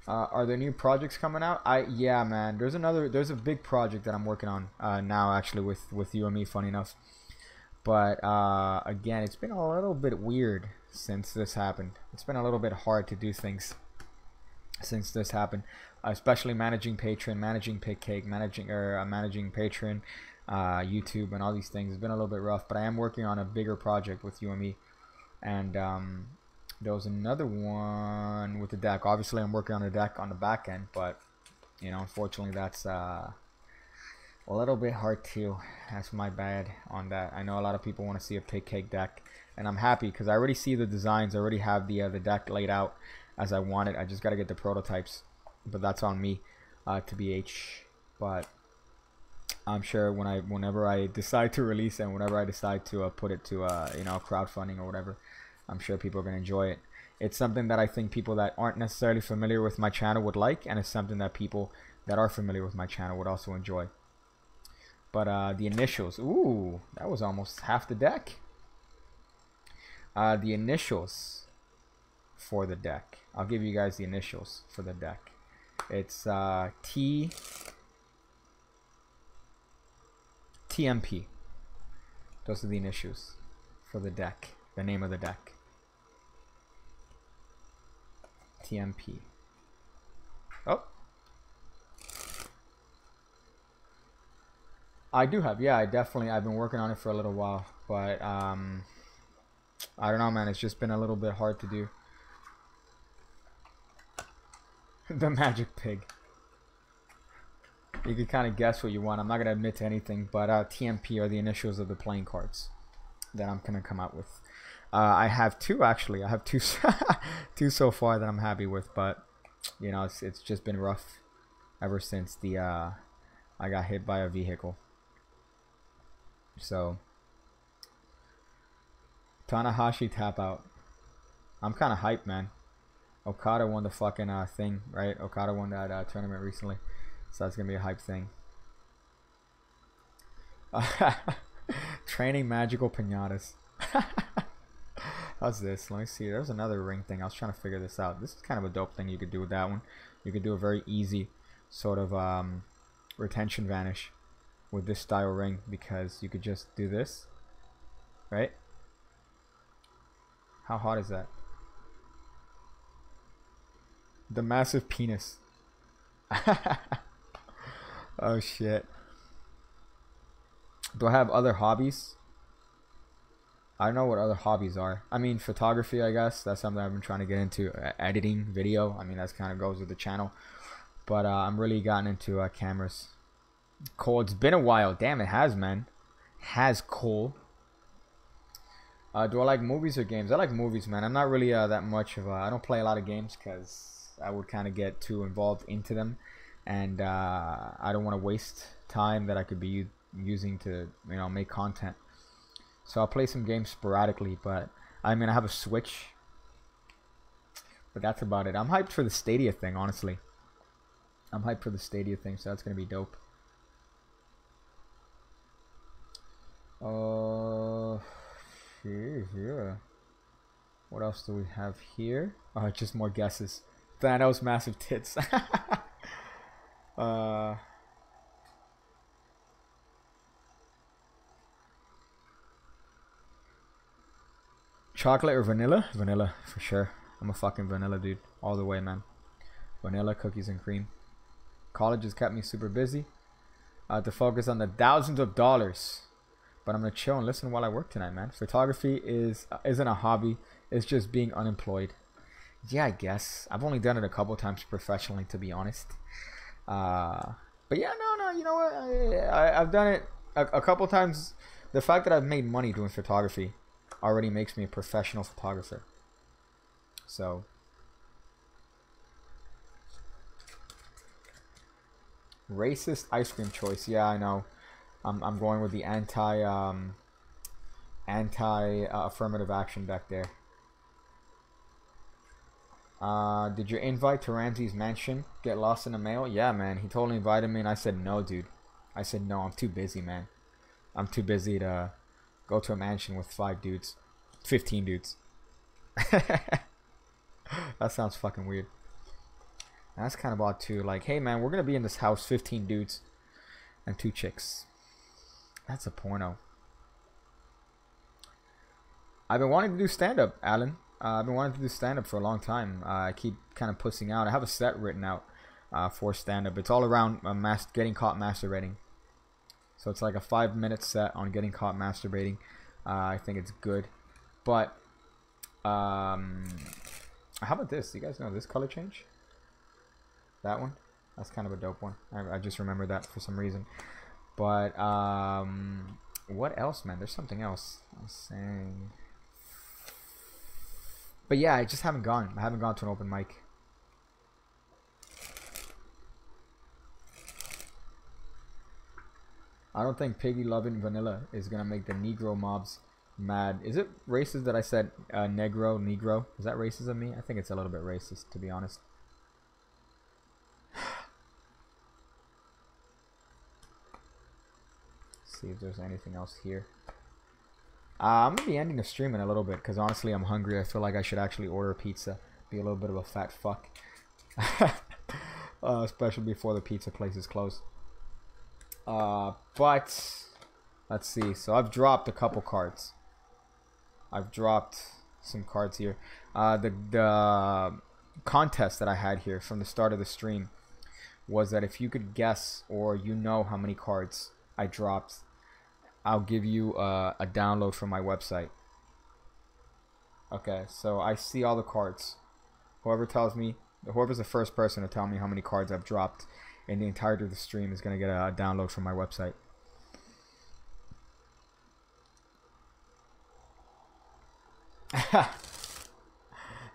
A: Are there new projects coming out? Yeah, man. There's a big project that I'm working on now, actually, with you and me, funny enough. But again, it's been a little bit weird since this happened. It's been a little bit hard to do things since this happened, especially managing Patreon, managing Pigcake, managing Patreon, YouTube, and all these things. It's been a little bit rough, but I am working on a bigger project with you and me, and there was another one with the deck. Obviously, I'm working on a deck on the back end, but you know, unfortunately, that's a little bit hard too. That's my bad on that. I know a lot of people want to see a Pigcake deck, and I'm happy because I already see the designs. I already have the deck laid out as I want it. I just got to get the prototypes, but that's on me, to BH. But I'm sure whenever I decide to release it, and whenever I decide to put it to you know, crowdfunding or whatever, I'm sure people are gonna enjoy it. It's something that I think people that aren't necessarily familiar with my channel would like, and it's something that people that are familiar with my channel would also enjoy. But the initials, ooh, that was almost half the deck. The initials for the deck, I'll give you guys the initials for the deck. It's TMP. Those are the initials for the deck, the name of the deck. TMP. Oh, I do have, yeah, I've been working on it for a little while, but I don't know, man, it's just been a little bit hard to do. The magic pig. You can kind of guess what you want. I'm not going to admit to anything, but TMP are the initials of the playing cards that I'm going to come out with. I have two, actually. I have two, two so far that I'm happy with, but, you know, it's just been rough ever since the I got hit by a vehicle. So, Tanahashi tap out. I'm kind of hyped, man. Okada won the fucking thing, right? Okada won that tournament recently. So that's going to be a hype thing. Training magical pinatas. How's this? Let me see. There's another ring thing. I was trying to figure this out. This is kind of a dope thing you could do with that one. You could do a very easy sort of retention vanish with this style ring, because you could just do this, right? How hot is that? The massive penis. Oh shit. Do I have other hobbies? I don't know what other hobbies are. I mean, photography, I guess. That's something I've been trying to get into. Editing video. I mean, that's kind of goes with the channel. But I'm really gotten into cameras. Cole, it's been a while. Damn, it has, man. Has Cole. Do I like movies or games? I like movies, man. I'm not really that much of a... I don't play a lot of games because I would kind of get too involved into them. And I don't want to waste time that I could be using to, you know, make content. So I'll play some games sporadically, but I mean, I have a Switch. But that's about it. I'm hyped for the Stadia thing, honestly. I'm hyped for the Stadia thing, so that's going to be dope. Yeah. What else do we have here? Oh, just more guesses. Thanos massive tits. Chocolate or vanilla? Vanilla, for sure. I'm a fucking vanilla dude. All the way, man. Vanilla, cookies, and cream. College has kept me super busy. I have to focus on the thousands of dollars. But I'm going to chill and listen while I work tonight, man. Photography isn't a hobby. It's just being unemployed. Yeah, I guess. I've only done it a couple times professionally, to be honest. But yeah, no. You know what? I've done it a couple times. The fact that I've made money doing photography already makes me a professional photographer. So... Racist ice cream choice. Yeah, I know. I'm going with the anti affirmative action back there. Did your invite to Ramsey's mansion get lost in the mail? Yeah, man. He totally invited me and I said no, dude. I said no, I'm too busy, man. I'm too busy to go to a mansion with 5 dudes. 15 dudes. That sounds fucking weird. And that's kind of odd too. Like, hey man, we're gonna be in this house, 15 dudes and 2 chicks. That's a porno. I've been wanting to do stand-up, Alan. I've been wanting to do stand-up for a long time. I keep kind of pussing out. I have a set written out for stand-up. It's all around getting caught masturbating. So it's like a 5-minute set on getting caught masturbating. I think it's good. But how about this? Do you guys know this color change? That one? That's kind of a dope one. I just remember that for some reason. But what else, man? There's something else I was saying. But yeah, I just haven't gone. I haven't gone to an open mic. I don't think Piggy loving vanilla is gonna make the Negro mobs mad. Is it racist that I said Negro? Is that racist of me? I think it's a little bit racist, to be honest. See if there's anything else here. I'm gonna be ending the stream in a little bit because honestly I'm hungry. I feel like I should actually order a pizza. Be a little bit of a fat fuck. Especially before the pizza place is closed. But let's see. So I've dropped a couple cards. I've dropped some cards here. The contest that I had here from the start of the stream was that if you could guess or you know how many cards I dropped, I'll give you a download from my website. Okay, so I see all the cards. Whoever's the first person to tell me how many cards I've dropped in the entirety of the stream is going to get a download from my website.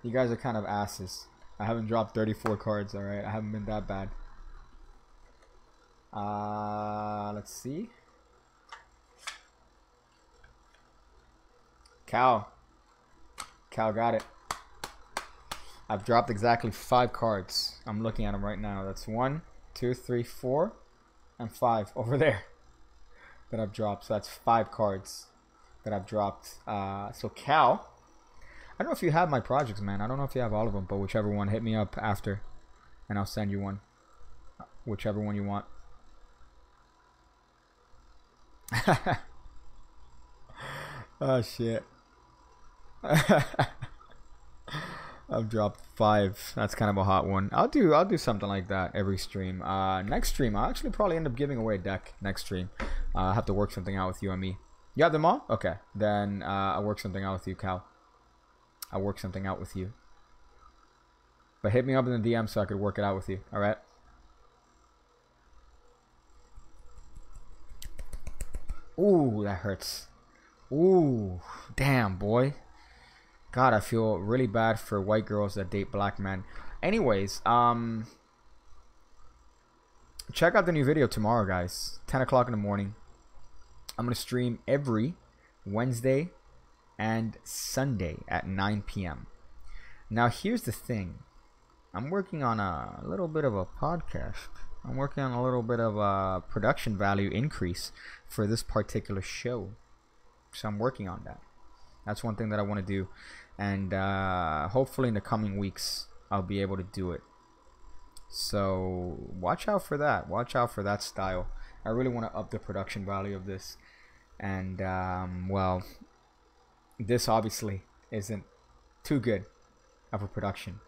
A: You guys are kind of asses. I haven't dropped 34 cards, alright? I haven't been that bad. Let's see. Cal got it. I've dropped exactly 5 cards. I'm looking at them right now. That's 1, 2, 3, 4, and 5 over there that I've dropped. So that's 5 cards that I've dropped. So Cal, I don't know if you have my projects, man. I don't know if you have all of them, but whichever one, hit me up after, and I'll send you one. Whichever one you want. Oh shit. I've dropped 5. That's kind of a hot one. I'll do something like that every stream. Next stream, I'll actually probably end up giving away a deck next stream. I'll have to work something out with you and me. You have them all? Okay. Then I'll work something out with you, Cal. I'll work something out with you. But hit me up in the DM so I could work it out with you. Alright? Ooh, that hurts. Ooh, damn, boy. God, I feel really bad for white girls that date black men. Anyways, check out the new video tomorrow, guys. 10 o'clock in the morning. I'm going to stream every Wednesday and Sunday at 9 p.m. Now, here's the thing. I'm working on a little bit of a podcast. I'm working on a little bit of a production value increase for this particular show. So I'm working on that. That's one thing that I want to do, and hopefully in the coming weeks I'll be able to do it. So watch out for that. Watch out for that style. I really want to up the production value of this, and well, this obviously isn't too good of a production,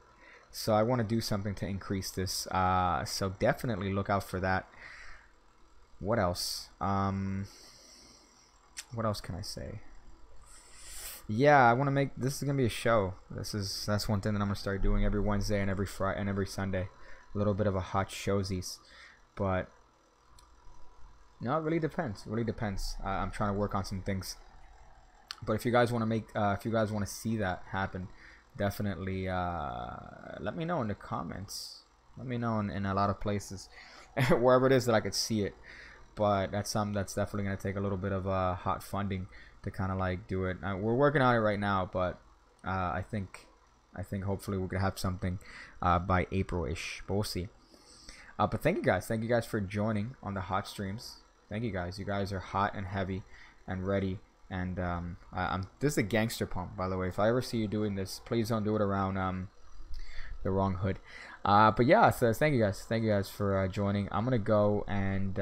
A: so I want to do something to increase this. So definitely look out for that. What else? What else can I say? Yeah, I want to make this is gonna be a show. That's one thing that I'm gonna start doing every Wednesday and every Friday and every Sunday. A little bit of a hot showsies, but no, it really depends. It really depends. I'm trying to work on some things, but if you guys want to make, if you guys want to see that happen, definitely let me know in the comments. Let me know in a lot of places, wherever it is that I could see it. But that's something that's definitely gonna take a little bit of hot funding to kind of like do it. We're working on it right now, but I think hopefully we're gonna have something by April-ish, but we'll see. But thank you guys for joining on the hot streams. Thank you guys are hot and heavy and ready, and this is a gangster pump, by the way. If I ever see you doing this, please don't do it around the wrong hood. But yeah, so thank you guys for joining. I'm gonna go and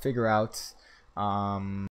A: figure out